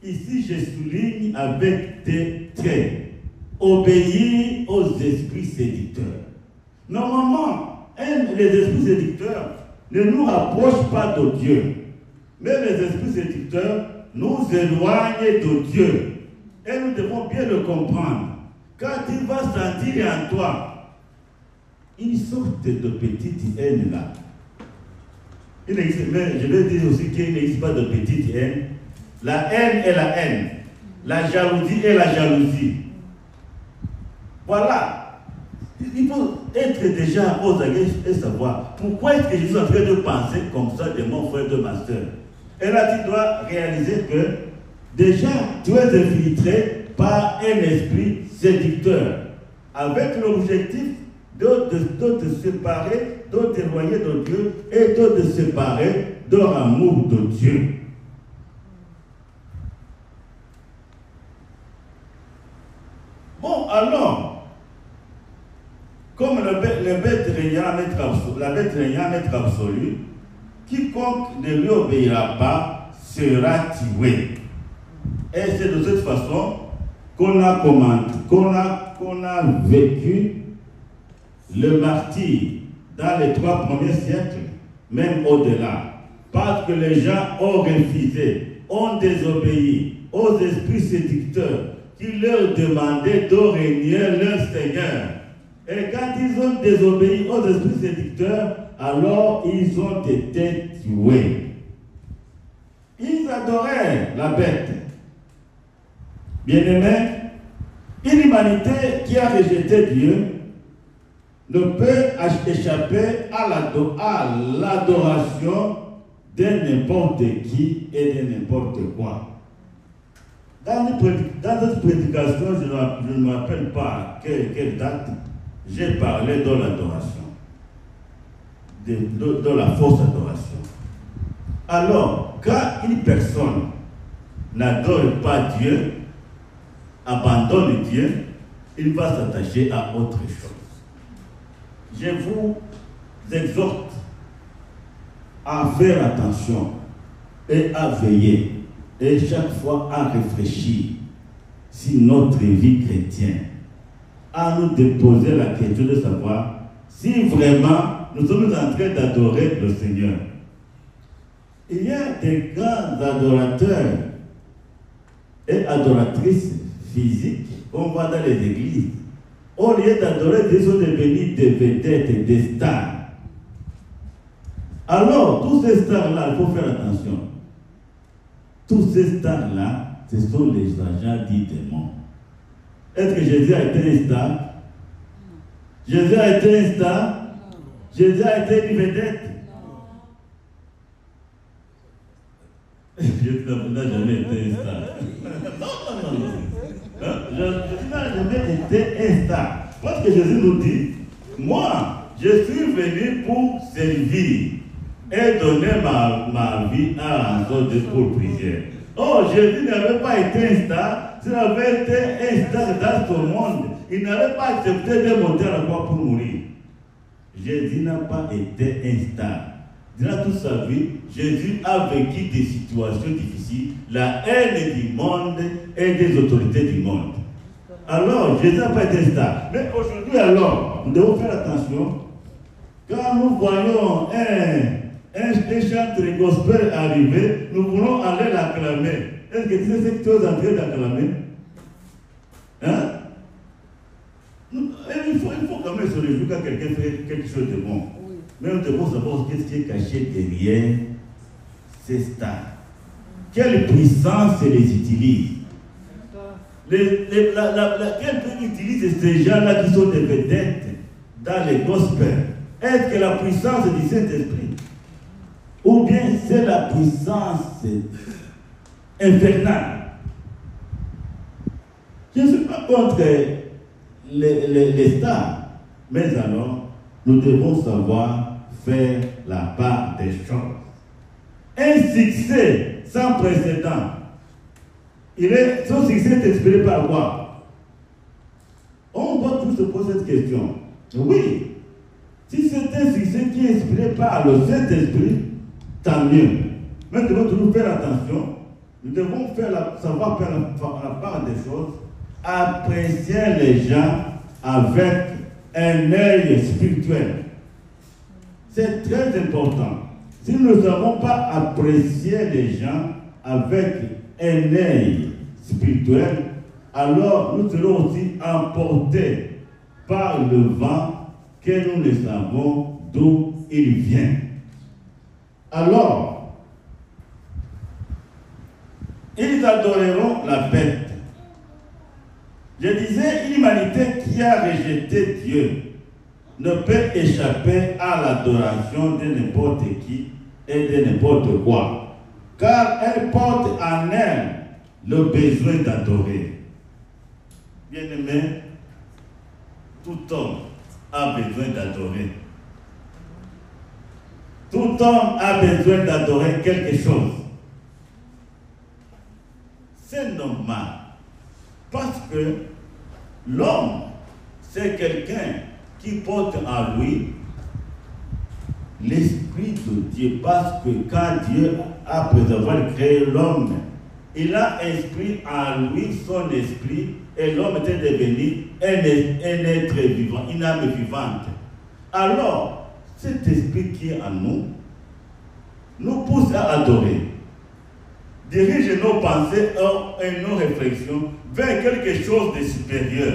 Ici, je souligne avec des traits. Obéir aux esprits séducteurs. Normalement, les esprits séducteurs ne nous rapprochent pas de Dieu. Mais les esprits séducteurs nous éloignent de Dieu. Et nous devons bien le comprendre. Quand il va sentir en toi une sorte de petite haine là. Mais je vais dire aussi qu'il n'existe pas de petite haine. La haine est la haine. la jalousie et la jalousie. Voilà. Il faut être déjà aux aguets et savoir pourquoi est-ce que je suis en train de penser comme ça de mon frère, de ma soeur. Et là, tu dois réaliser que déjà, tu es infiltré par un esprit séducteur avec l'objectif de te séparer, de t'éloigner de Dieu et de te séparer de l'amour de Dieu. Bon, alors, comme la bête régnant maître absolu, quiconque ne lui obéira pas sera tué. Et c'est de cette façon qu'on a vécu le martyre dans les 3 premiers siècles, même au-delà. Parce que les gens ont refusé, ont désobéi aux esprits séducteurs qui leur demandaient de régner leur Seigneur. Et quand ils ont désobéi aux esprits séducteurs, alors ils ont été tués. Ils adoraient la bête. Bien-aimés, une humanité qui a rejeté Dieu ne peut échapper à l'adoration de n'importe qui et de n'importe quoi. Dans cette prédication, je ne me rappelle pas quelle date, j'ai parlé de l'adoration, de la fausse adoration. Alors, quand une personne n'adore pas Dieu, abandonne Dieu, il va s'attacher à autre chose. Je vous exhorte à faire attention et à veiller et chaque fois à réfléchir si notre vie chrétienne, à nous déposer la question de savoir si vraiment nous sommes en train d'adorer le Seigneur. Il y a des grands adorateurs et adoratrices physiques qu'on voit dans les églises. Au lieu d'adorer, ils sont devenus des vedettes et des stars. Alors, tous ces stars-là, il faut faire attention. Tous ces stars-là, ce sont les agents dits démons. Est-ce que Jésus a été un star? Jésus a été un star? Jésus a été une vedette? Jésus n'a jamais été un star. Non. Jésus n'a jamais été un star. Parce que Jésus nous dit, moi, je suis venu pour servir et donner ma vie à rançon pour prière. Oh, Jésus n'avait pas été un star. S'il avait été un star dans ce monde, il n'avait pas accepté de monter à la croix pour mourir. Jésus n'a pas été un star. Durant toute sa vie, Jésus a vécu des situations difficiles, la haine du monde et des autorités du monde. Alors, Jésus n'a pas été un star. Mais aujourd'hui, alors, nous devons faire attention. Quand nous voyons un chanteur gospel arriver, nous voulons aller l'acclamer. Est-ce que tu sais ce que tu es en train d'acclamer? Hein? Il faut quand même se réjouir quand quelqu'un fait quelque chose de bon. Oui. Mais nous devons savoir qu'est-ce qui est caché derrière ces stars. Quelle puissance les utilise? Quelle utilise ces gens-là qui sont des vedettes dans les gospels? Est-ce que la puissance du Saint-Esprit? Ou bien c'est la puissance infernale? Je ne suis pas contre les stars, mais alors nous devons savoir faire la part des choses. Un succès sans précédent, son succès est inspiré par quoi? On doit tous se poser cette question. Oui, si c'est un succès qui est inspiré par le Saint-Esprit, tant mieux. Mais nous devons toujours faire attention. Nous devons savoir faire la part des choses, apprécier les gens avec un œil spirituel. C'est très important. Si nous ne savons pas apprécier les gens avec un œil spirituel, alors nous serons aussi emportés par le vent que nous ne savons d'où il vient. Alors, ils adoreront la bête. Je disais, une humanité qui a rejeté Dieu ne peut échapper à l'adoration de n'importe qui et de n'importe quoi, car elle porte en elle le besoin d'adorer. Bien-aimé, tout homme a besoin d'adorer. Tout homme a besoin d'adorer quelque chose. C'est normal. Parce que l'homme, c'est quelqu'un qui porte en lui l'Esprit de Dieu. Parce que quand Dieu a créé l'homme, il a inscrit en lui son esprit et l'homme était devenu un être vivant, une âme vivante. Alors, cet esprit qui est en nous, nous pousse à adorer. Dirige nos pensées et nos réflexions vers quelque chose de supérieur.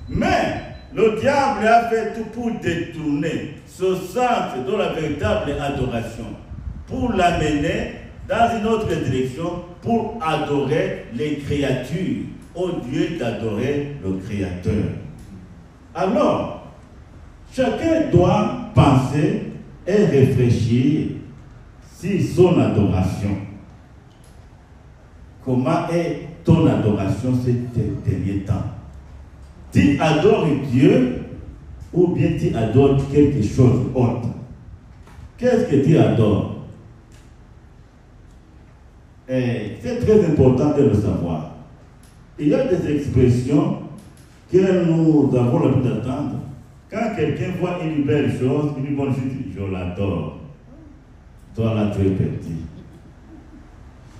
Mais le diable a fait tout pour détourner ce sens de la véritable adoration, pour l'amener dans une autre direction, pour adorer les créatures, au lieu d'adorer le Créateur. Alors, chacun doit penser et réfléchir sur son adoration. Comment est ton adoration ces derniers temps? Tu adores Dieu ou bien tu adores quelque chose d'autre? Qu'est-ce que tu adores? C'est très important de le savoir. Il y a des expressions que nous avons l'habitude d'entendre. Quand quelqu'un voit une belle chose, une bonne chose, je l'adore. Toi là, tu es petit.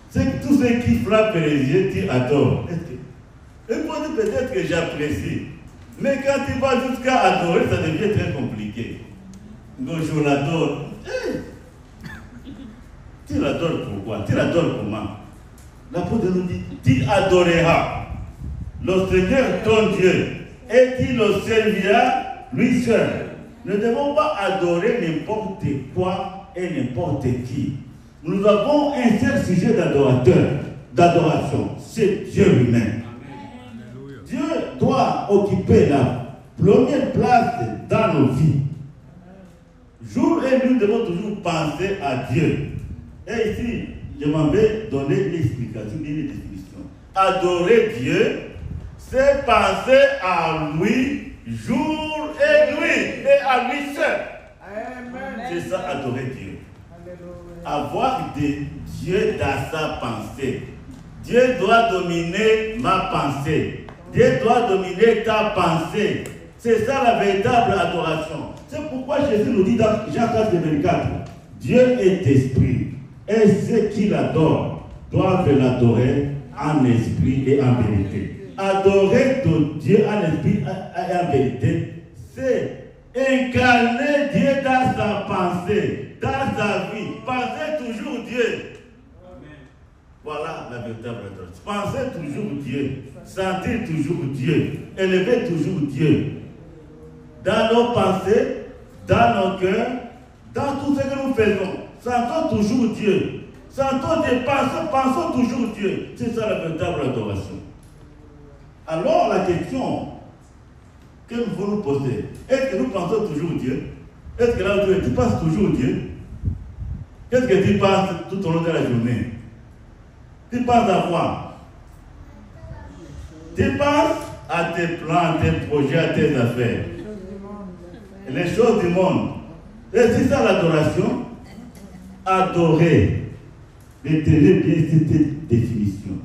C'est que tout ce qui frappe les yeux, tu adores. Et moi, peut-être que j'apprécie. Mais quand tu vas jusqu'à adorer, ça devient très compliqué. Donc je l'adore. Tu l'adores pourquoi? Tu l'adores comment? L'apôtre nous dit, tu adoreras le Seigneur ton Dieu et tu le serviras lui seul. Nous ne devons pas adorer n'importe quoi et n'importe qui. Nous avons un seul sujet d'adoration, c'est Dieu lui-même. Dieu doit occuper la première place dans nos vies. Jour et nuit, nous devons toujours penser à Dieu. Et ici, je m'en vais donner l'explication, une définition. Adorer Dieu, c'est penser à lui jour et nuit, et à lui seul. C'est ça, adorer Dieu. Avoir Dieu dans sa pensée. Dieu doit dominer ma pensée. Dieu doit dominer ta pensée. C'est ça la véritable adoration. C'est pourquoi Jésus nous dit dans Jean 4, 24, Dieu est esprit. Et ceux qui l'adorent doivent l'adorer en esprit et en vérité. Adorer Dieu en esprit et en vérité, c'est incarner Dieu dans sa pensée, dans sa vie. Penser toujours Dieu. Voilà la véritable adoration. Penser toujours Dieu, sentir toujours Dieu, élever toujours Dieu. Dans nos pensées, dans nos cœurs, dans tout ce que nous faisons. Sentons toujours Dieu. Sentons Dieu, pensons toujours Dieu. C'est ça la véritable adoration. Alors la question que nous voulons nous poser, est-ce que nous pensons toujours Dieu? Est-ce que là où tu penses toujours Dieu? Qu'est-ce que tu penses tout au long de la journée? Tu penses à quoi? Tu penses à tes plans, à tes projets, à tes affaires. Les choses du monde. Et c'est ça l'adoration. Adorer. Retenez bien cette définition.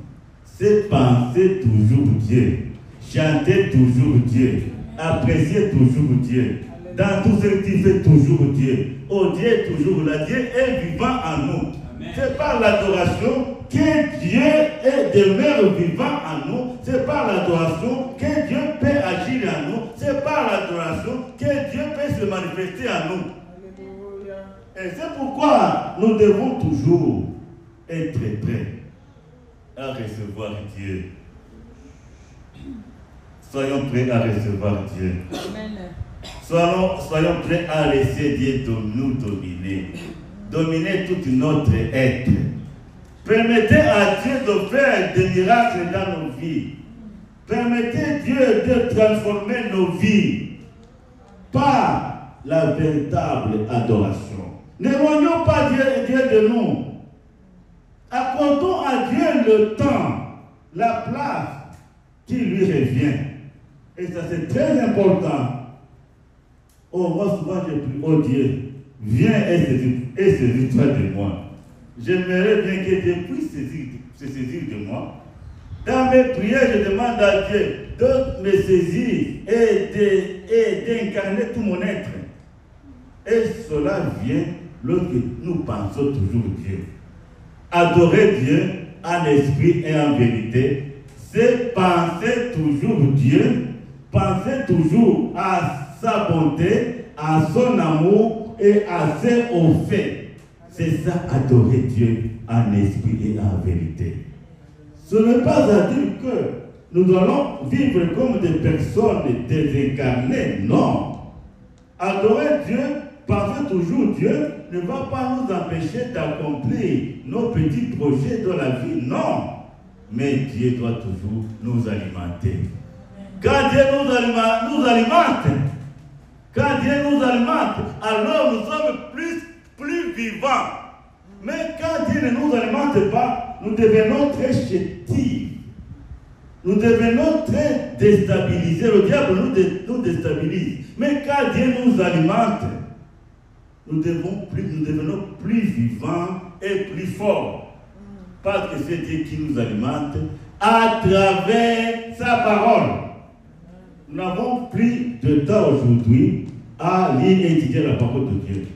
C'est penser toujours Dieu. Chanter toujours Dieu. Apprécier toujours Dieu. Dans tout ce que tu fais, toujours Dieu. Oh, Dieu est toujours là. Dieu est vivant en nous. C'est par l'adoration que Dieu demeure vivant en nous. C'est par l'adoration que Dieu peut agir en nous. C'est par l'adoration que Dieu peut se manifester en nous. Et c'est pourquoi nous devons toujours être prêts à recevoir Dieu. Soyons prêts à recevoir Dieu. Amen. Soyons prêts à laisser Dieu nous dominer. Dominer tout notre être. Permettez à Dieu de faire des miracles dans nos vies. Permettez Dieu de transformer nos vies par la véritable adoration. N'éloignons pas Dieu de nous. Accordons à Dieu le temps, la place qui lui revient. Et ça, c'est très important. Oh, moi, souvent, je prie, oh Dieu, viens et saisis-toi de moi. J'aimerais bien que Dieu puisse se saisir de moi. Dans mes prières, je demande à Dieu de me saisir et d'incarner tout mon être. Et cela vient lorsque nous pensons toujours Dieu. Adorer Dieu en esprit et en vérité, c'est penser toujours Dieu, penser toujours à sa bonté, à son amour et à ses hauts faits. C'est ça, adorer Dieu en esprit et en vérité. Ce n'est pas à dire que nous allons vivre comme des personnes désincarnées, non. Adorer Dieu, penser toujours Dieu, ne va pas nous empêcher d'accomplir nos petits projets dans la vie, non. Mais Dieu doit toujours nous alimenter. Quand Dieu nous alimente, quand Dieu nous alimente, alors nous sommes plus vivants. Mais quand Dieu ne nous alimente pas, nous devenons très chétifs. Nous devenons très déstabilisés. Le diable nous déstabilise. Mais quand Dieu nous alimente, nous devenons plus vivants et plus forts. Parce que c'est Dieu qui nous alimente à travers sa parole. Nous n'avons plus de temps aujourd'hui à lire et étudier la parole de Dieu.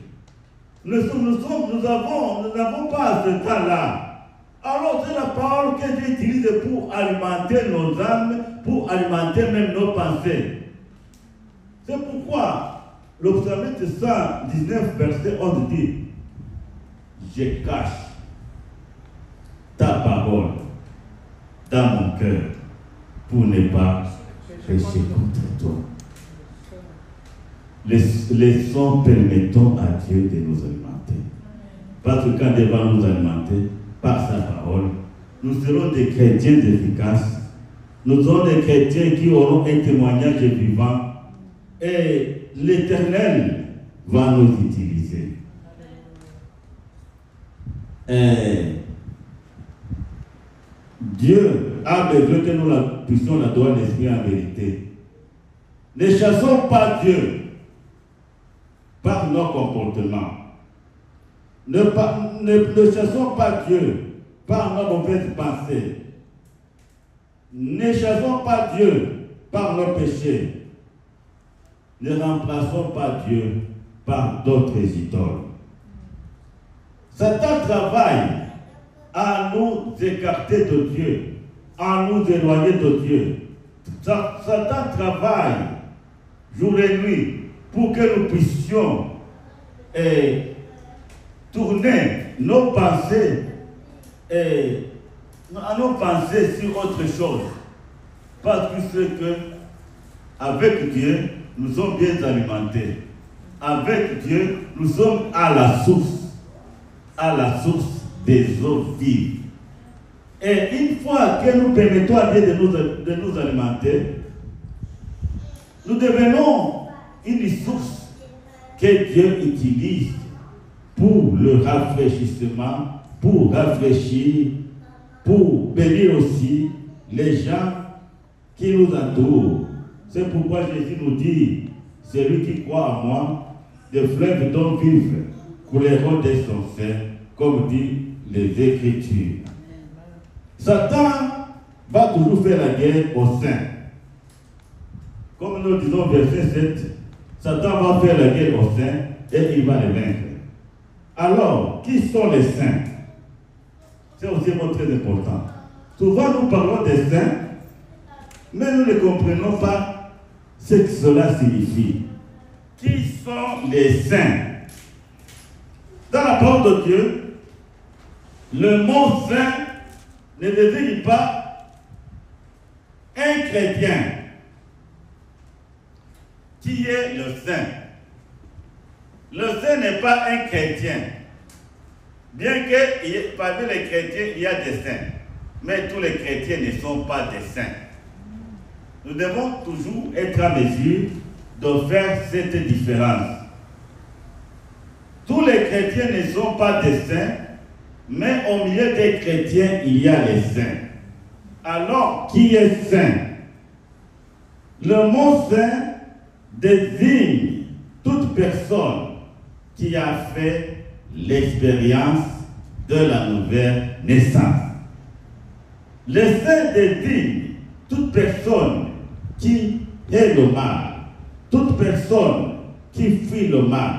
Nous n'avons pas ce temps-là. Alors c'est la parole que Dieu utilise pour alimenter nos âmes, pour alimenter même nos pensées. C'est pourquoi le psalmiste 119, verset 11 dit: je cache ta parole dans mon cœur pour ne pas pécher contre toi. Laissons, permettons à Dieu de nous alimenter. Parce que quand Dieu va nous alimenter par sa parole, nous serons des chrétiens efficaces. Nous serons des chrétiens qui auront un témoignage vivant. Et l'Éternel va nous utiliser. Dieu a besoin que nous puissions l'adorer en esprit en vérité. Ne chassons pas Dieu par nos comportements. Ne chassons pas Dieu par nos mauvaises pensées. Ne chassons pas Dieu par nos péchés. Ne remplaçons pas Dieu par d'autres idoles. Satan travaille à nous écarter de Dieu, à nous éloigner de Dieu. Satan travaille jour et nuit pour que nous puissions tourner nos pensées sur autre chose. Parce que c'est que avec Dieu, nous sommes bien alimentés. Avec Dieu, nous sommes à la source des eaux vives. Et une fois que nous permettons à Dieu de nous alimenter, nous devenons une source que Dieu utilise pour le rafraîchissement, pour rafraîchir, pour bénir aussi les gens qui nous entourent. C'est pourquoi Jésus nous dit: celui qui croit en moi, des fleuves d'eau vive couleront de son sein, comme dit les Écritures. Satan va toujours faire la guerre au sein. Comme nous disons verset 7, Satan va faire la guerre au sein et il va les vaincre. Alors, qui sont les saints? C'est aussi un mot très important. Souvent nous parlons des saints, mais nous ne comprenons pas ce que cela signifie. Qui sont les saints? Dans la parole de Dieu, le mot saint ne désigne pas un chrétien. Qui est le saint? Le saint n'est pas un chrétien. Bien que parmi les chrétiens, il y a des saints. Mais tous les chrétiens ne sont pas des saints. Nous devons toujours être à mesure de faire cette différence. Tous les chrétiens ne sont pas des saints, mais au milieu des chrétiens, il y a les saints. Alors, qui est saint? Le mot saint désigne toute personne qui a fait l'expérience de la nouvelle naissance. Le saint désigne toute personne qui est le mal, toute personne qui fuit le mal,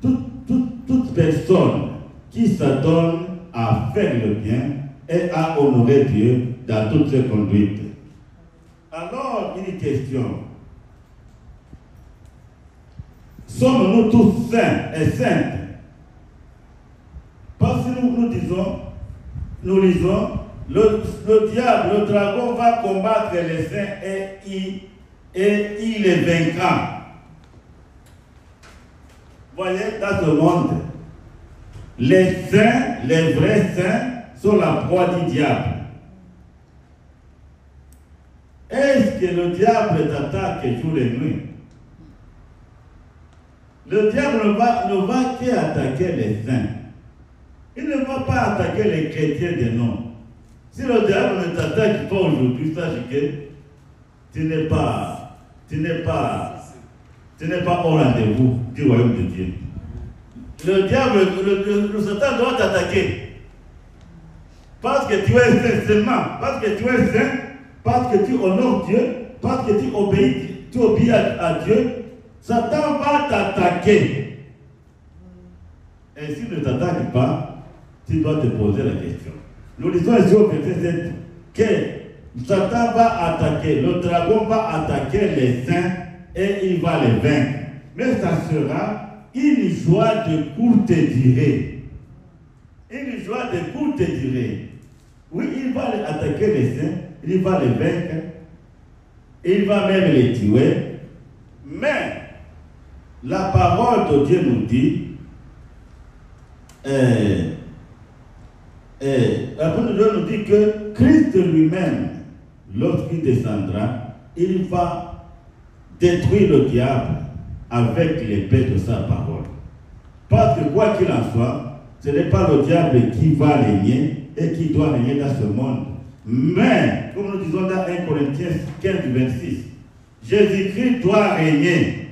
toute personne qui s'adonne à faire le bien et à honorer Dieu dans toute ses conduites. Alors, une question. Sommes-nous tous saints et saintes? Parce que nous lisons, le diable, le dragon va combattre les saints et il les vaincra. Voyez, dans ce monde, les saints, les vrais saints, sont la proie du diable. Est-ce que le diable t'attaque jour et nuit? Le diable ne va qu'attaquer les saints. Il ne va pas attaquer les chrétiens des noms. Si le diable ne t'attaque pas aujourd'hui, sache que tu n'es pas au rendez-vous du royaume de Dieu. Le diable, le Satan doit t'attaquer. Parce que tu es saint seulement, parce que tu es saint, parce que tu honores Dieu, parce que tu obéis à Dieu, Satan va t'attaquer. Et s'il ne t'attaque pas, tu dois te poser la question. Nous disons ici au verset 7 que Satan va attaquer, le dragon va attaquer les saints et il va les vaincre. Mais ça sera une joie de courte durée. Une joie de courte durée. Oui, il va attaquer les saints, il va les vaincre, il va même les tuer. Mais la parole de Dieu nous dit, la parole de Dieu nous dit que Christ lui-même, lorsqu'il descendra, il va détruire le diable avec l'épée de sa parole. Parce que quoi qu'il en soit, ce n'est pas le diable qui va régner et qui doit régner dans ce monde. Mais, comme nous disons dans 1 Corinthiens 15, 26, Jésus-Christ doit régner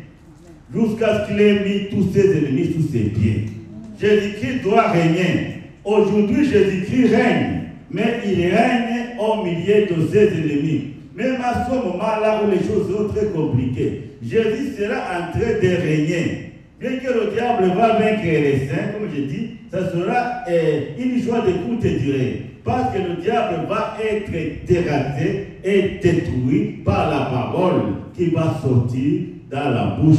jusqu'à ce qu'il ait mis tous ses ennemis sous ses pieds. Jésus-Christ doit régner. Aujourd'hui, Jésus-Christ règne, mais il règne au milieu de ses ennemis. Même à ce moment-là où les choses sont très compliquées, Jésus sera en train de régner. Bien que le diable va vaincre les saints, comme je dis, ça sera une joie de courte durée. Parce que le diable va être terrassé et détruit par la parole qui va sortir dans la bouche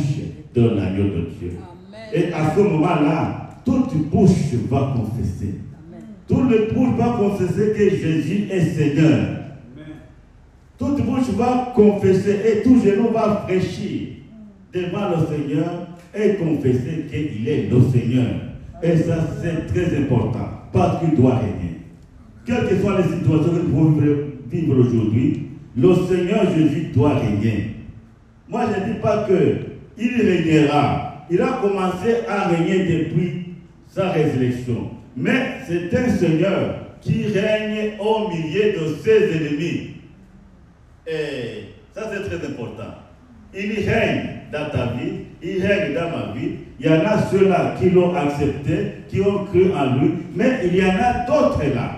de l'agneau de Dieu. Amen. Et à ce moment-là, toute bouche va confesser. Amen. Toute bouche va confesser que Jésus est Seigneur. Amen. Toute bouche va confesser et tout genou va fléchir devant le Seigneur et confesser qu'il est le Seigneur. Et ça, c'est très important parce qu'il doit régner. Quelles que soient les situations que nous pouvons vivre aujourd'hui, le Seigneur Jésus doit régner. Moi, je ne dis pas qu'il régnera. Il a commencé à régner depuis sa résurrection. Mais c'est un Seigneur qui règne au milieu de ses ennemis. Et ça, c'est très important. Il règne dans ta vie, il règne dans ma vie. Il y en a ceux-là qui l'ont accepté, qui ont cru en lui, mais il y en a d'autres là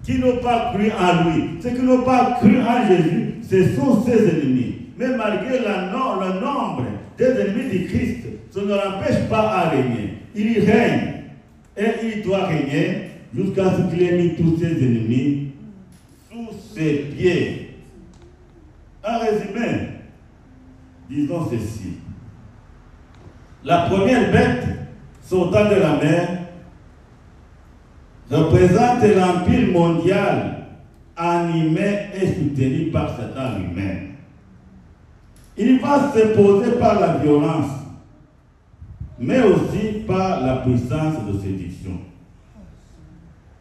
qui n'ont pas cru en lui. Ceux qui n'ont pas cru en Jésus, ce sont ses ennemis. Mais malgré le nombre des ennemis du Christ, ça ne l'empêche pas à régner. Il règne et il doit régner jusqu'à ce qu'il ait mis tous ses ennemis sous ses pieds. En résumé, disons ceci. La première bête sortant de la mer représente l'empire mondial animé et soutenu par Satan lui-même. Il va s'imposer par la violence, mais aussi par la puissance de séduction.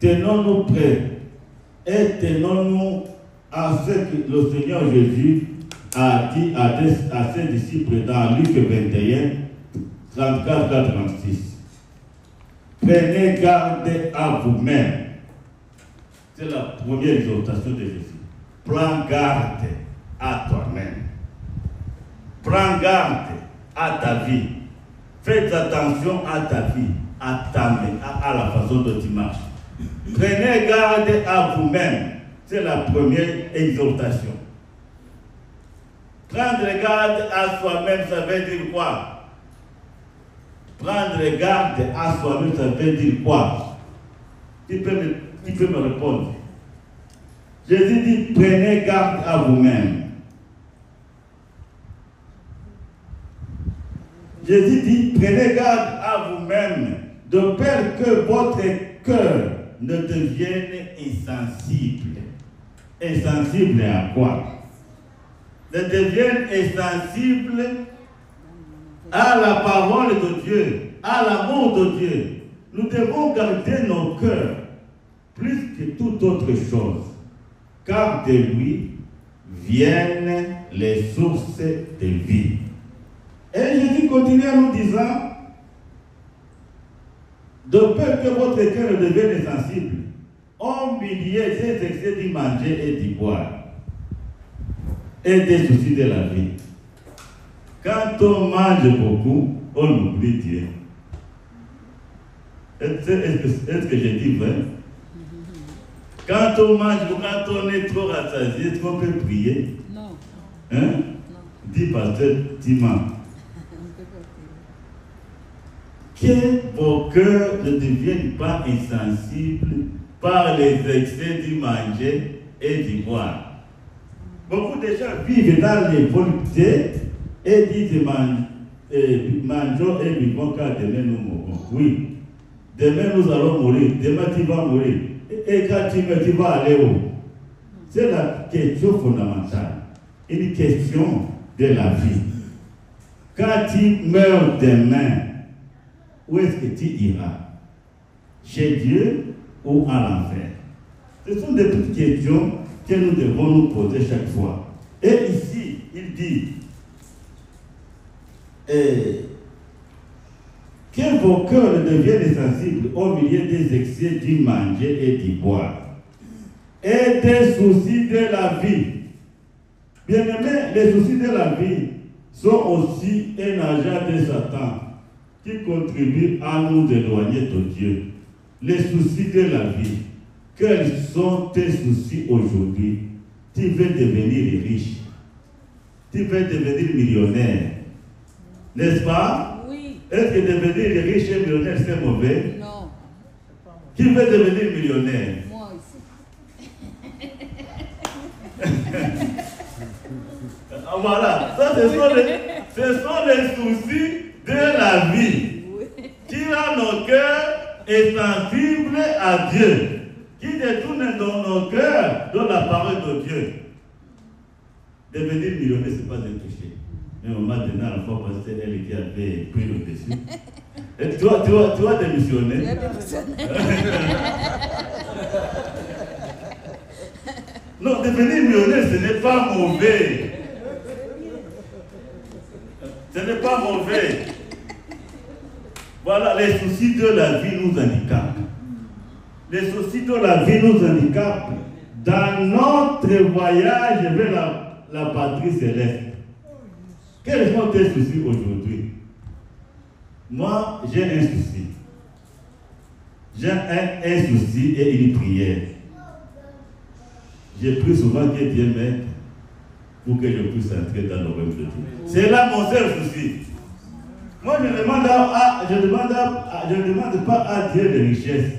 Tenons-nous prêts et tenons-nous à ce que le Seigneur Jésus a dit à ses disciples dans Luc 21, 34 à 36. Prenez garde à vous-même. C'est la première exhortation de Jésus. Prends garde à toi-même. Prends garde à ta vie. Faites attention à ta vie, à la façon dont tu marches. Prenez garde à vous-même. C'est la première exhortation. Prendre garde à soi-même, ça veut dire quoi? Prendre garde à soi-même, ça veut dire quoi? Qui peut me répondre? Jésus dit, prenez garde à vous-même. Jésus dit, prenez garde à vous-même, de peur que votre cœur ne devienne insensible. Insensible à quoi? Ne devienne insensible à la parole de Dieu, à l'amour de Dieu. Nous devons garder nos cœurs plus que toute autre chose, car de lui viennent les sources de vie. Et Jésus continue en nous disant, de peur que votre cœur ne devienne insensible, oubliez ces excès d'y manger et d'y boire, et des soucis de la vie. Quand on mange beaucoup, on oublie Dieu. Est-ce que j'ai dit vrai? Quand on mange, quand on est trop rassasié, est-ce qu'on peut prier? Non. Hein? Non. Dis pasteur, dis-moi. Que vos cœurs ne deviennent pas insensibles par les excès du manger et du boire. Beaucoup de gens vivent dans les voluptés et disent mangeons et vivons car demain nous mourrons. Oui, demain nous allons mourir, demain tu vas mourir. Et quand tu meurs, tu vas aller où? C'est la question fondamentale, une question de la vie. Quand tu meurs demain, où est-ce que tu iras? Chez Dieu ou à l'enfer? Ce sont des petites questions que nous devons nous poser chaque fois. Et ici, il dit que vos cœurs ne deviennent sensibles au milieu des excès du manger et du boire et des soucis de la vie. Bien aimé, les soucis de la vie sont aussi un agent de Satan qui contribue à nous éloigner de Dieu. Les soucis de la vie. Quels sont tes soucis aujourd'hui? Tu veux devenir riche. Tu veux devenir millionnaire. N'est-ce pas? Oui. Est-ce que devenir riche et millionnaire, c'est mauvais? Non. Qui veut devenir millionnaire? Moi aussi. Voilà. Ça, ce sont les soucis de la vie. Oui. Qui rend nos cœurs sensibles à Dieu. Qui détourne dans nos cœurs de la parole de Dieu. Devenir millionnaire, ce n'est pas un péché. Mais au moment donné, à la fois, c'est elle qui avait pris le dessus. Et tu vas démissionner. Non, devenir millionnaire, ce n'est pas mauvais. Ce n'est pas mauvais. Voilà, les soucis de la vie nous handicapent. Les soucis de la vie nous handicapent dans notre voyage vers la patrie céleste. Quels sont tes soucis aujourd'hui? Moi, j'ai un souci. J'ai un souci et une prière. J'ai pris souvent que Dieu m'aide pour que je puisse entrer dans le royaume de Dieu. C'est là mon seul souci. Moi, je ne demande pas à Dieu de richesse.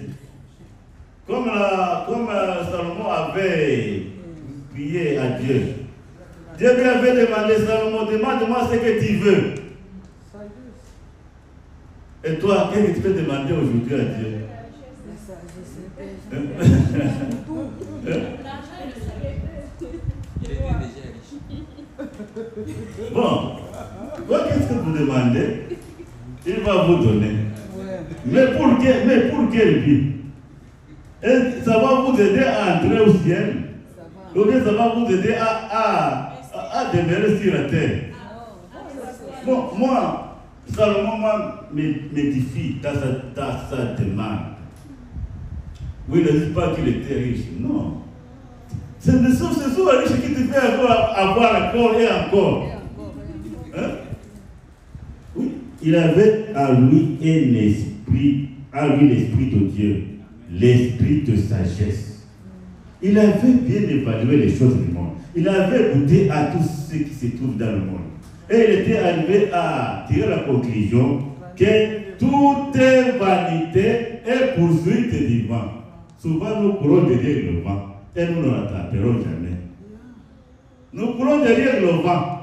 Comme Salomon avait prié à Dieu. Dieu lui avait demandé, Salomon, demande-moi ce que tu veux. Et toi, qu'est-ce que tu peux demander aujourd'hui à Dieu? Bon, toi, qu'est-ce que vous demandez? Il va vous donner. Mais pour quel but? Et ça va vous aider à entrer au ciel. Donc ça va vous aider à pas demeurer sur la terre. Bon, moi, Salomon m'édifie dans sa demande. Oui, ne dis pas qu'il était riche. Non. Ce sont les riches qui te font avoir encore et encore. Hein? Oui, il avait en lui un esprit, l'esprit de Dieu, l'esprit de sagesse. Il avait bien évalué les choses du monde. Il avait goûté à tout ce qui se trouve dans le monde. Et il était arrivé à tirer la conclusion que tout est vanité et poursuite du vent. Souvent, nous courons derrière le vent et nous ne l'attraperons jamais. Nous courons derrière le vent.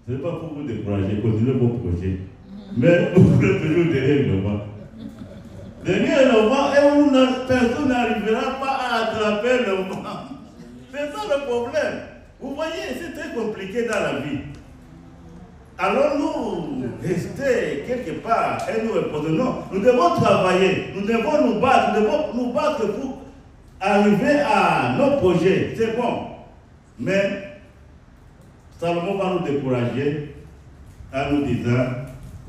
Ce n'est pas pour vous décourager, continuez vos projets. Mais vous courez toujours derrière le vent. Derrière le vent, et personne n'arrivera pas à attraper le vent. C'est ça le problème. Vous voyez, c'est très compliqué dans la vie. Alors nous, rester quelque part et nous répondre, non, nous devons travailler, nous devons nous battre pour arriver à nos projets. C'est bon. Mais Salomon va nous décourager en nous disant,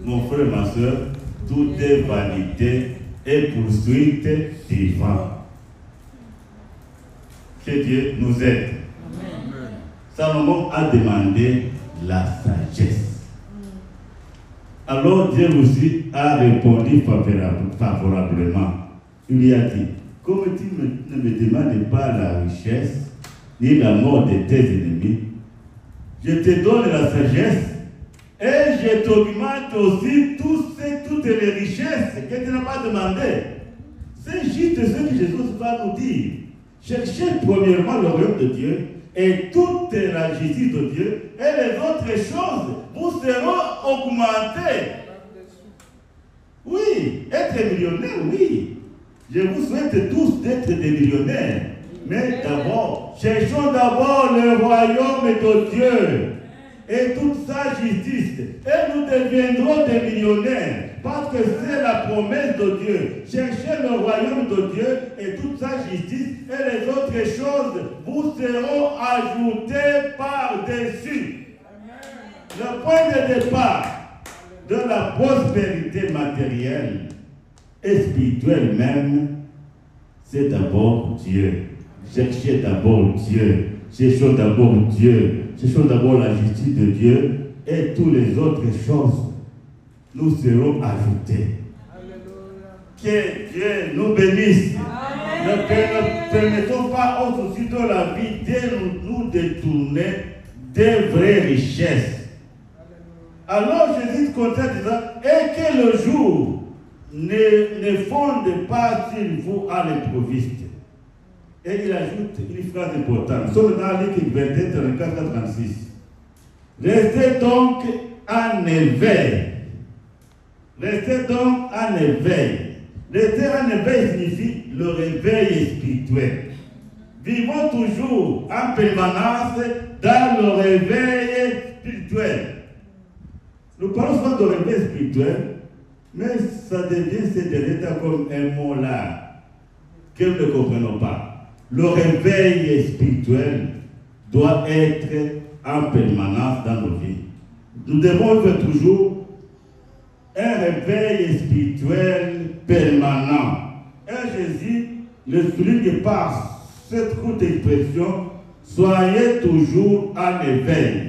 mon frère, ma soeur, tout est vanité et poursuite du vent. Que Dieu nous aide. Amen. Salomon a demandé la sagesse. Alors Dieu aussi a répondu favorablement. Il lui a dit, comme tu ne me demandes pas la richesse ni la mort de tes ennemis, je te donne la sagesse et je t'augmente aussi toutes les richesses que tu n'as pas demandées. C'est juste ce que Jésus va nous dire. Cherchez premièrement le royaume de Dieu et toute la justice de Dieu, et les autres choses vous seront augmentées. Oui, être millionnaire, oui. Je vous souhaite tous d'être des millionnaires. Mais d'abord, cherchons d'abord le royaume de Dieu et toute sa justice. Et nous deviendrons des millionnaires. Parce que c'est la promesse de Dieu. Cherchez le royaume de Dieu et toute sa justice, et les autres choses vous seront ajoutées par-dessus. Le point de départ de la prospérité matérielle et spirituelle même, c'est d'abord Dieu. Cherchez d'abord Dieu. Cherchons d'abord Dieu. Cherchons d'abord la justice de Dieu, et toutes les autres choses nous serons ajoutés. Que Dieu nous bénisse. Ne permettons pas aux soucis de la vie de nous détourner des vraies richesses. Alors Jésus continue en disant, et que le jour ne fonde pas sur vous à l'improviste. Et il ajoute une phrase importante. Nous sommes dans Luc 21, 34, 36. Restez donc en éveil. Restez donc en éveil. Rester en éveil signifie le réveil spirituel. Vivons toujours en permanence dans le réveil spirituel. Nous parlons souvent de réveil spirituel, mais ça devient ces derniers temps comme un mot là que nous ne comprenons pas. Le réveil spirituel doit être en permanence dans nos vies. Nous devons faire toujours un réveil spirituel permanent. Et Jésus le souligne par cette courte expression, soyez toujours en éveil.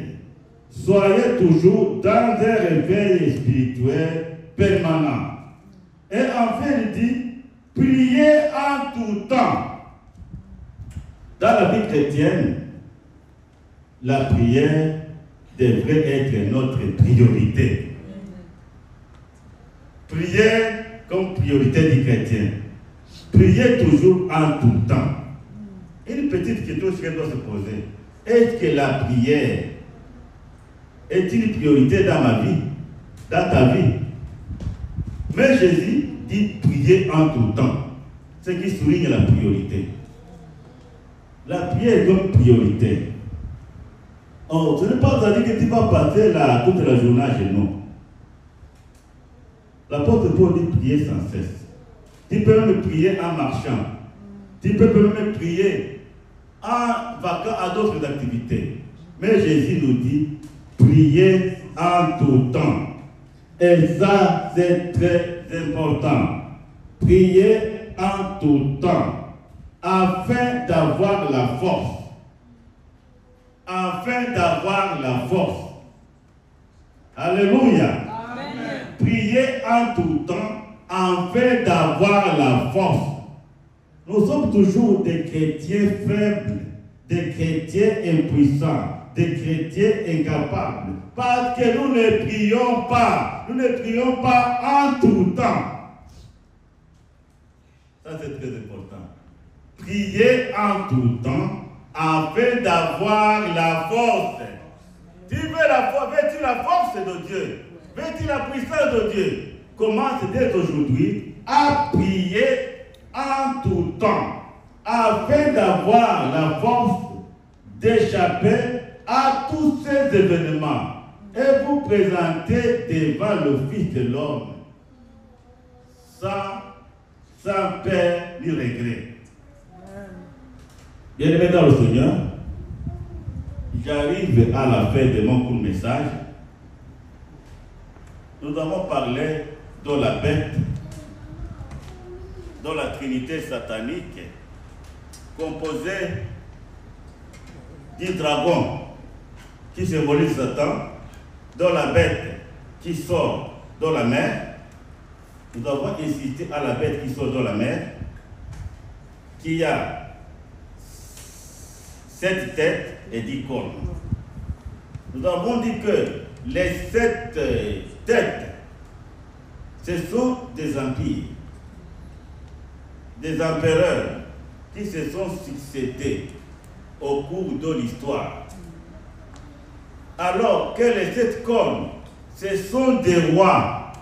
Soyez toujours dans un réveil spirituel permanent. Et enfin, il dit, priez en tout temps. Dans la vie chrétienne, la prière devrait être notre priorité. Prière comme priorité du chrétien. Priez toujours en tout temps. Une petite question que doit se poser. Est-ce que la prière est une priorité dans ma vie, dans ta vie? Mais Jésus dit prier en tout temps. Ce qui souligne la priorité. La prière est comme priorité. Oh, ce n'est pas à dire que tu vas passer là toute la journée à genoux. L'apôtre Paul dit prier sans cesse. Tu peux même prier en marchant. Tu peux même prier en vaquant à d'autres activités. Mais Jésus nous dit, priez en tout temps. Et ça, c'est très important. Priez en tout temps, afin d'avoir la force. Afin d'avoir la force. Alléluia. Amen. Priez en tout temps, afin d'avoir la force. Nous sommes toujours des chrétiens faibles, des chrétiens impuissants, des chrétiens incapables. Parce que nous ne prions pas. Nous ne prions pas en tout temps. Ça, c'est très important. Priez en tout temps afin d'avoir la force. Tu veux la force, veux-tu la force de Dieu? Veux-tu la puissance de Dieu? Commence dès aujourd'hui à prier en tout temps afin d'avoir la force d'échapper à tous ces événements et vous présenter devant le Fils de l'homme sans peur ni regret. Bien-aimés dans le Seigneur, j'arrive à la fin de mon court message. Nous avons parlé de la bête, de la trinité satanique, composée du dragon qui symbolise Satan, de la bête qui sort de la mer. Nous avons insisté à la bête qui sort de la mer, qui a 7 têtes et 10 cornes. Nous avons dit que les 7 têtes, ce sont des empires, des empereurs qui se sont succédés au cours de l'histoire. Alors que les 7 cornes, ce sont des rois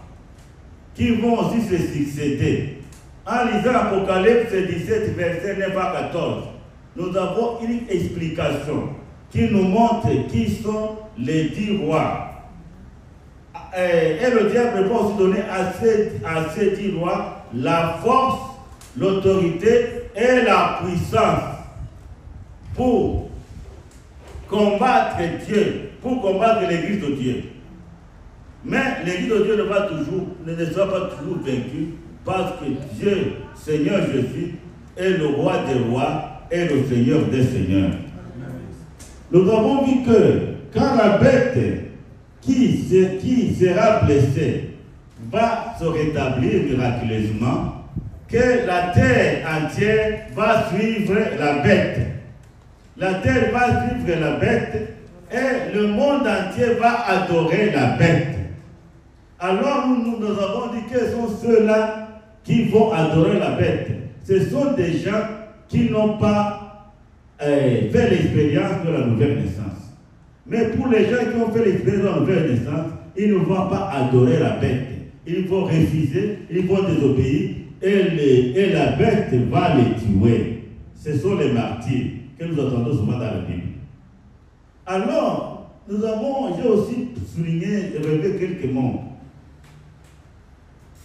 qui vont aussi se succéder. En lisant Apocalypse 17, verset 9 à 14, nous avons une explication qui nous montre qui sont les 10 rois. Et le diable peut aussi donner à ces 10 rois la force, l'autorité et la puissance pour combattre Dieu, pour combattre l'Église de Dieu. Mais l'Église de Dieu ne sera pas toujours vaincue parce que Dieu, Seigneur Jésus, est le roi des rois et le Seigneur des seigneurs. Nous avons vu que quand la bête qui sera blessée va se rétablir miraculeusement, que la terre entière va suivre la bête. La terre va suivre la bête et le monde entier va adorer la bête. Alors nous avons dit que ce sont ceux-là qui vont adorer la bête. Ce sont des gens qui n'ont pas fait l'expérience de la nouvelle naissance. Mais pour les gens qui ont fait l'expérience de la nouvelle naissance, ils ne vont pas adorer la bête. Ils vont refuser, ils vont désobéir et la bête va les tuer. Ce sont les martyrs que nous entendons souvent dans la Bible. Alors, j'ai aussi souligné et relevé quelques mots.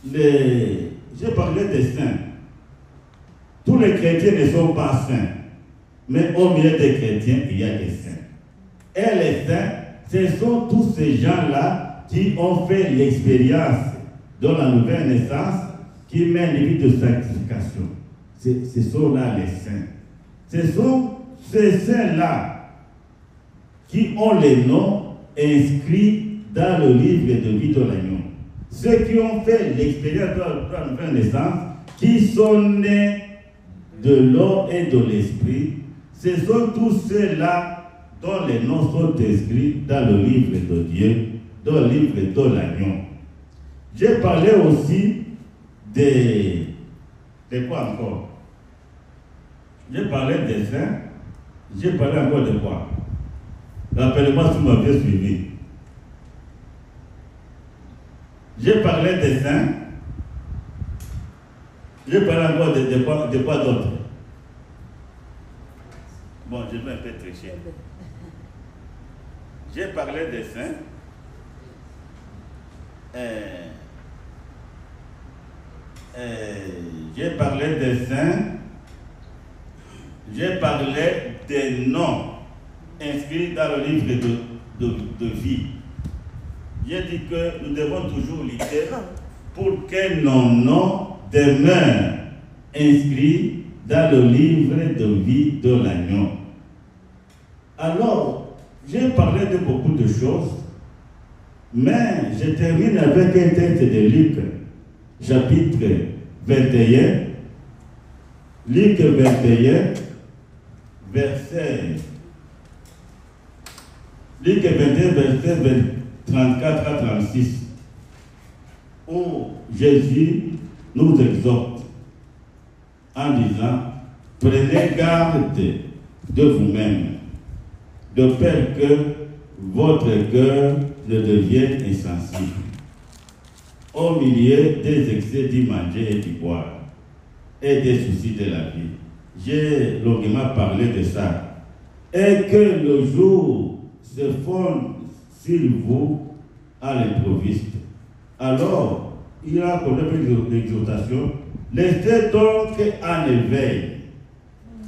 J'ai parlé des saints. Tous les chrétiens ne sont pas saints, mais au milieu des chrétiens, il y a des saints. Et les saints, ce sont tous ces gens-là qui ont fait l'expérience de la nouvelle naissance, qui mènent une vie de sanctification. Ce sont là les saints. Ce sont ces saints-là qui ont les noms inscrits dans le livre de vie de l'agneau. Ceux qui ont fait l'expérience de la nouvelle naissance, qui sont nés de l'eau et de l'esprit, ce sont tous ceux-là dont les noms sont inscrits dans le livre de Dieu, dans le livre de l'agneau. J'ai parlé aussi de quoi encore? J'ai parlé des saints, j'ai parlé encore de quoi? Rappelez-moi si vous m'avez suivi. J'ai parlé des saints, j'ai parlé encore de quoi d'autre? Bon, je vais un peu tricher. J'ai parlé des saints. J'ai parlé des saints. J'ai parlé des noms inscrits dans le livre de vie. J'ai dit que nous devons toujours lutter pour que nos noms demeurent inscrits dans le livre de vie de l'agneau. Alors, j'ai parlé de beaucoup de choses, mais je termine avec un texte de Luc, chapitre 21. Luc 21, verset 34 à 36, où Jésus nous exhorte en disant: prenez garde de vous-même, de peur que votre cœur ne devienne insensible au milieu des excès d'y manger et d'y boire et des soucis de la vie. J'ai longuement parlé de ça. Et que le jour se fonde sur vous à l'improviste. Alors, il y a une exhortation. Restez donc en éveil.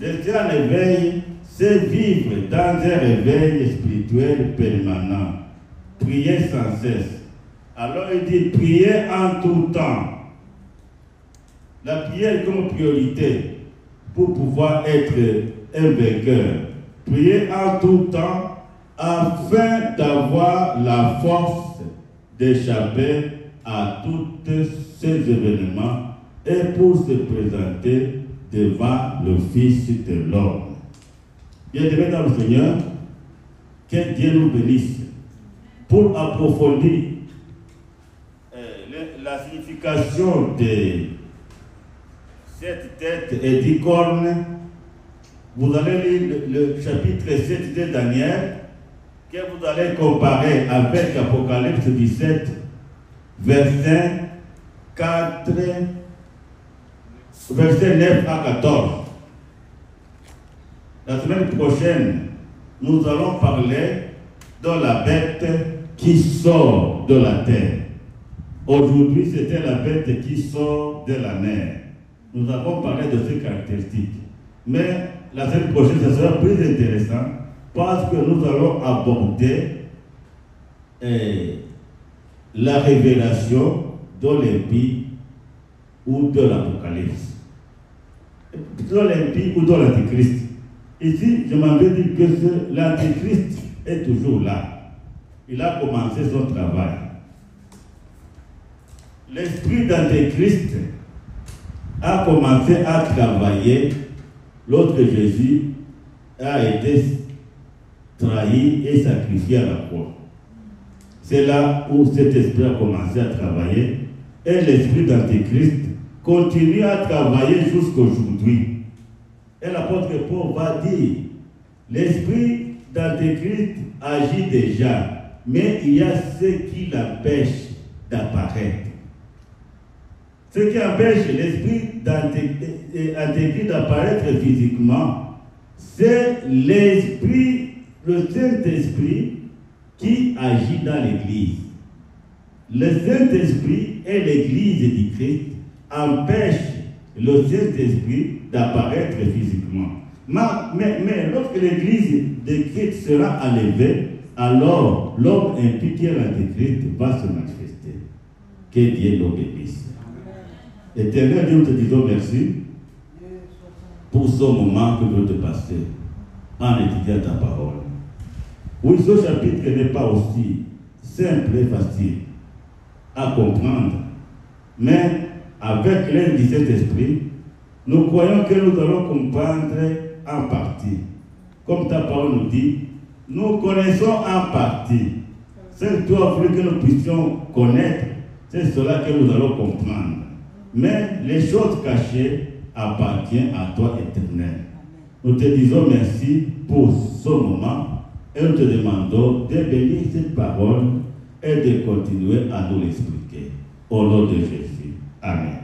Rester en éveil, c'est vivre dans un réveil spirituel permanent. Prier sans cesse. Alors il dit prier en tout temps. La prière comme priorité pour pouvoir être un vainqueur. Prier en tout temps afin d'avoir la force d'échapper à tous ces événements et pour se présenter devant le Fils de l'homme. Bien-aimés dans le Seigneur, que Dieu nous bénisse. Pour approfondir la signification de cette tête et 10 cornes, vous allez lire le chapitre 7 de Daniel, que vous allez comparer avec Apocalypse 17, verset 9 à 14. La semaine prochaine, nous allons parler de la bête qui sort de la terre. Aujourd'hui, c'était la bête qui sort de la mer. Nous avons parlé de ces caractéristiques. Mais la semaine prochaine, ce sera plus intéressant parce que nous allons aborder la révélation de l'impie ou de l'Apocalypse. De l'impie ou de l'Antichrist. Ici, je m'en vais dire que l'Antichrist est toujours là. Il a commencé son travail. L'esprit d'Antéchrist a commencé à travailler lorsque Jésus a été trahi et sacrifié à la croix. C'est là où cet esprit a commencé à travailler et l'esprit d'Antéchrist continue à travailler jusqu'aujourd'hui. Et l'apôtre Paul va dire, l'esprit d'Antéchrist agit déjà, mais il y a ce qui l'empêche d'apparaître. Ce qui empêche l'esprit d'Antéchrist d'apparaître physiquement, c'est l'esprit, le Saint-Esprit qui agit dans l'Église. Le Saint-Esprit et l'Église du Christ empêchent le Saint-Esprit d'apparaître physiquement. Mais lorsque l'Église de Christ sera enlevée, alors l'homme impie qui est l'Antéchrist va se manifester. Que Dieu nous bénisse. Éternel Dieu, nous te disons merci pour ce moment que nous te passer en étudiant ta parole. Oui, ce chapitre n'est pas aussi simple et facile à comprendre, mais avec l'aide du Saint-Esprit, nous croyons que nous allons comprendre en partie. Comme ta parole nous dit, nous connaissons en partie. C'est toi voulu que nous puissions connaître, c'est cela que nous allons comprendre. Mais les choses cachées appartiennent à toi, Éternel. Nous te disons merci pour ce moment et nous te demandons de bénir cette parole et de continuer à nous l'expliquer. Au nom de Jésus. Amen.